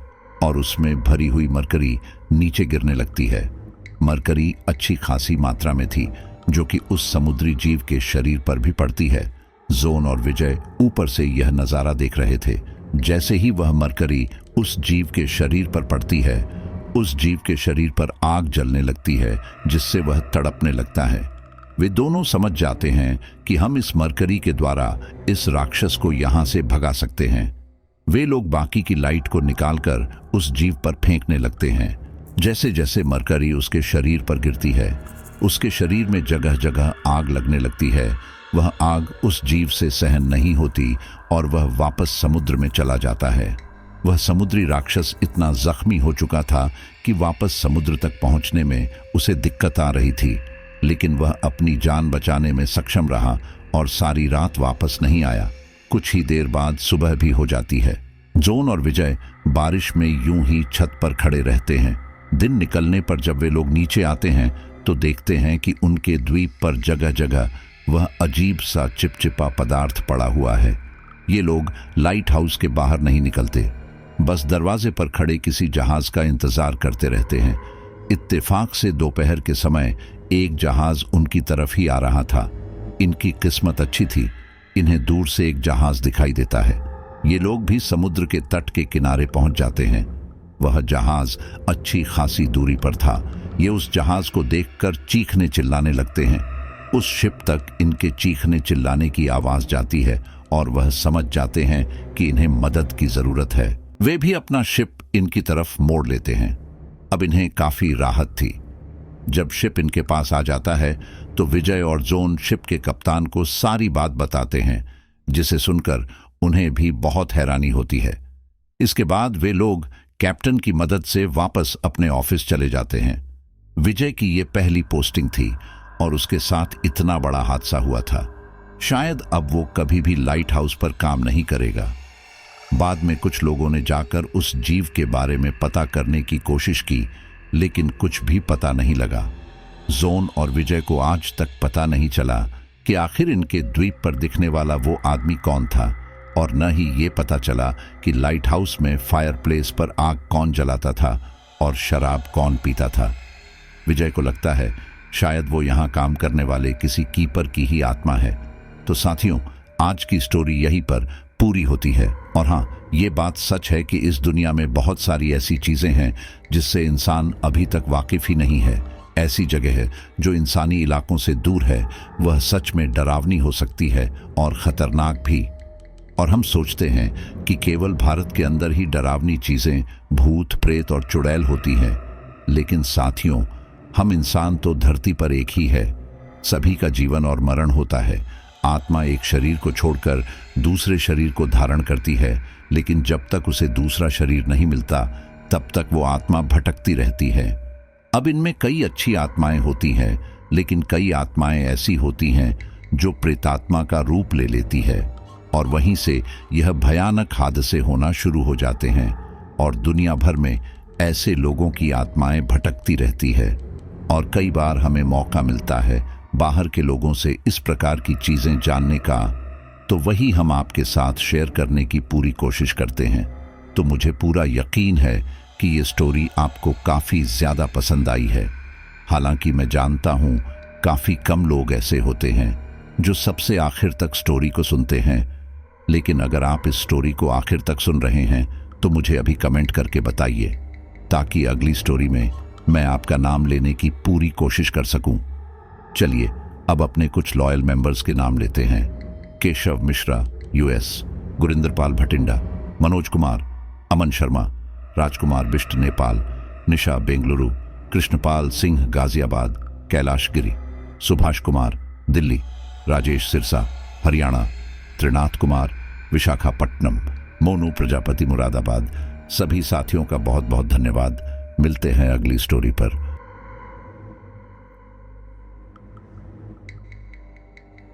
और उसमें भरी हुई मरकरी नीचे गिरने लगती है। मरकरी अच्छी खासी मात्रा में थी जो कि उस समुद्री जीव के शरीर पर भी पड़ती है। जोन और विजय ऊपर से यह नजारा देख रहे थे। जैसे ही वह मरकरी उस जीव के शरीर पर पड़ती है, उस जीव के शरीर पर आग जलने लगती है जिससे वह तड़पने लगता है। वे दोनों समझ जाते हैं कि हम इस मरकरी के द्वारा इस राक्षस को यहां से भगा सकते हैं। वे लोग बाकी की लाइट को निकालकर उस जीव पर फेंकने लगते हैं। जैसे जैसे मरकरी उसके शरीर पर गिरती है, उसके शरीर में जगह जगह आग लगने लगती है। वह आग उस जीव से सहन नहीं होती और वह वापस समुद्र में चला जाता है। वह समुद्री राक्षस इतना जख्मी हो चुका था कि वापस समुद्र तक पहुंचने में उसे दिक्कत आ रही थी, लेकिन वह अपनी जान बचाने में सक्षम रहा और सारी रात वापस नहीं आया। कुछ ही देर बाद सुबह भी हो जाती है। जोन और विजय बारिश में यूं ही छत पर खड़े रहते हैं। दिन निकलने पर जब वे लोग नीचे आते हैं तो देखते हैं कि उनके द्वीप पर जगह जगह वह अजीब सा चिपचिपा पदार्थ पड़ा हुआ है। ये लोग लाइट हाउस के बाहर नहीं निकलते, बस दरवाजे पर खड़े किसी जहाज का इंतजार करते रहते हैं। इत्तेफाक से दोपहर के समय एक जहाज उनकी तरफ ही आ रहा था। इनकी किस्मत अच्छी थी, इन्हें दूर से एक जहाज दिखाई देता है। ये लोग भी समुद्र के तट के किनारे पहुंच जाते हैं। वह जहाज अच्छी खासी दूरी पर था। ये उस जहाज को देखकर चीखने चिल्लाने लगते हैं। उस शिप तक इनके चीखने चिल्लाने की आवाज जाती है और वह समझ जाते हैं कि इन्हें मदद की जरूरत है। वे भी अपना शिप इनकी तरफ मोड़ लेते हैं। अब इन्हें काफी राहत थी। जब शिप इनके पास आ जाता है तो विजय और जोन शिप के कप्तान को सारी बात बताते हैं, जिसे सुनकर उन्हें भी बहुत हैरानी होती है। इसके बाद वे लोग कैप्टन की मदद से वापस अपने ऑफिस चले जाते हैं। विजय की ये पहली पोस्टिंग थी और उसके साथ इतना बड़ा हादसा हुआ था। शायद अब वो कभी भी लाइट हाउस पर काम नहीं करेगा। बाद में कुछ लोगों ने जाकर उस जीव के बारे में पता करने की कोशिश की, लेकिन कुछ भी पता नहीं लगा। जोन और विजय को आज तक पता नहीं चला कि आखिर इनके द्वीप पर दिखने वाला वो आदमी कौन था, और न ही ये पता चला कि लाइट हाउस में फायरप्लेस पर आग कौन जलाता था और शराब कौन पीता था। विजय को लगता है शायद वो यहाँ काम करने वाले किसी कीपर की ही आत्मा है। तो साथियों, आज की स्टोरी यहीं पर पूरी होती है। और हाँ, ये बात सच है कि इस दुनिया में बहुत सारी ऐसी चीजें हैं जिससे इंसान अभी तक वाकिफ ही नहीं है। ऐसी जगह है जो इंसानी इलाकों से दूर है, वह सच में डरावनी हो सकती है और खतरनाक भी। और हम सोचते हैं कि केवल भारत के अंदर ही डरावनी चीजें भूत, प्रेत और चुड़ैल होती हैं, लेकिन साथियों, हम इंसान तो धरती पर एक ही है। सभी का जीवन और मरण होता है। आत्मा एक शरीर को छोड़कर दूसरे शरीर को धारण करती है, लेकिन जब तक उसे दूसरा शरीर नहीं मिलता तब तक वो आत्मा भटकती रहती है। अब इनमें कई अच्छी आत्माएं होती हैं, लेकिन कई आत्माएं ऐसी होती हैं जो प्रेतात्मा का रूप ले लेती है, और वहीं से यह भयानक हादसे होना शुरू हो जाते हैं और दुनिया भर में ऐसे लोगों की आत्माएं भटकती रहती है। और कई बार हमें मौका मिलता है बाहर के लोगों से इस प्रकार की चीजें जानने का, तो वही हम आपके साथ शेयर करने की पूरी कोशिश करते हैं। तो मुझे पूरा यकीन है कि ये स्टोरी आपको काफी ज्यादा पसंद आई है। हालांकि मैं जानता हूं काफी कम लोग ऐसे होते हैं जो सबसे आखिर तक स्टोरी को सुनते हैं, लेकिन अगर आप इस स्टोरी को आखिर तक सुन रहे हैं तो मुझे अभी कमेंट करके बताइए, ताकि अगली स्टोरी में मैं आपका नाम लेने की पूरी कोशिश कर सकूं। चलिए अब अपने कुछ लॉयल मेंबर्स के नाम लेते हैं। केशव मिश्रा यूएस, गुरिंदरपाल भटिंडा, मनोज कुमार, अमन शर्मा, राजकुमार बिष्ट नेपाल, निशा बेंगलुरु, कृष्णपाल सिंह गाजियाबाद, कैलाश गिरी, सुभाष कुमार दिल्ली, राजेश सिरसा हरियाणा, त्रिनाथ कुमार विशाखापट्टनम, मोनू प्रजापति मुरादाबाद। सभी साथियों का बहुत बहुत धन्यवाद। मिलते हैं अगली स्टोरी पर।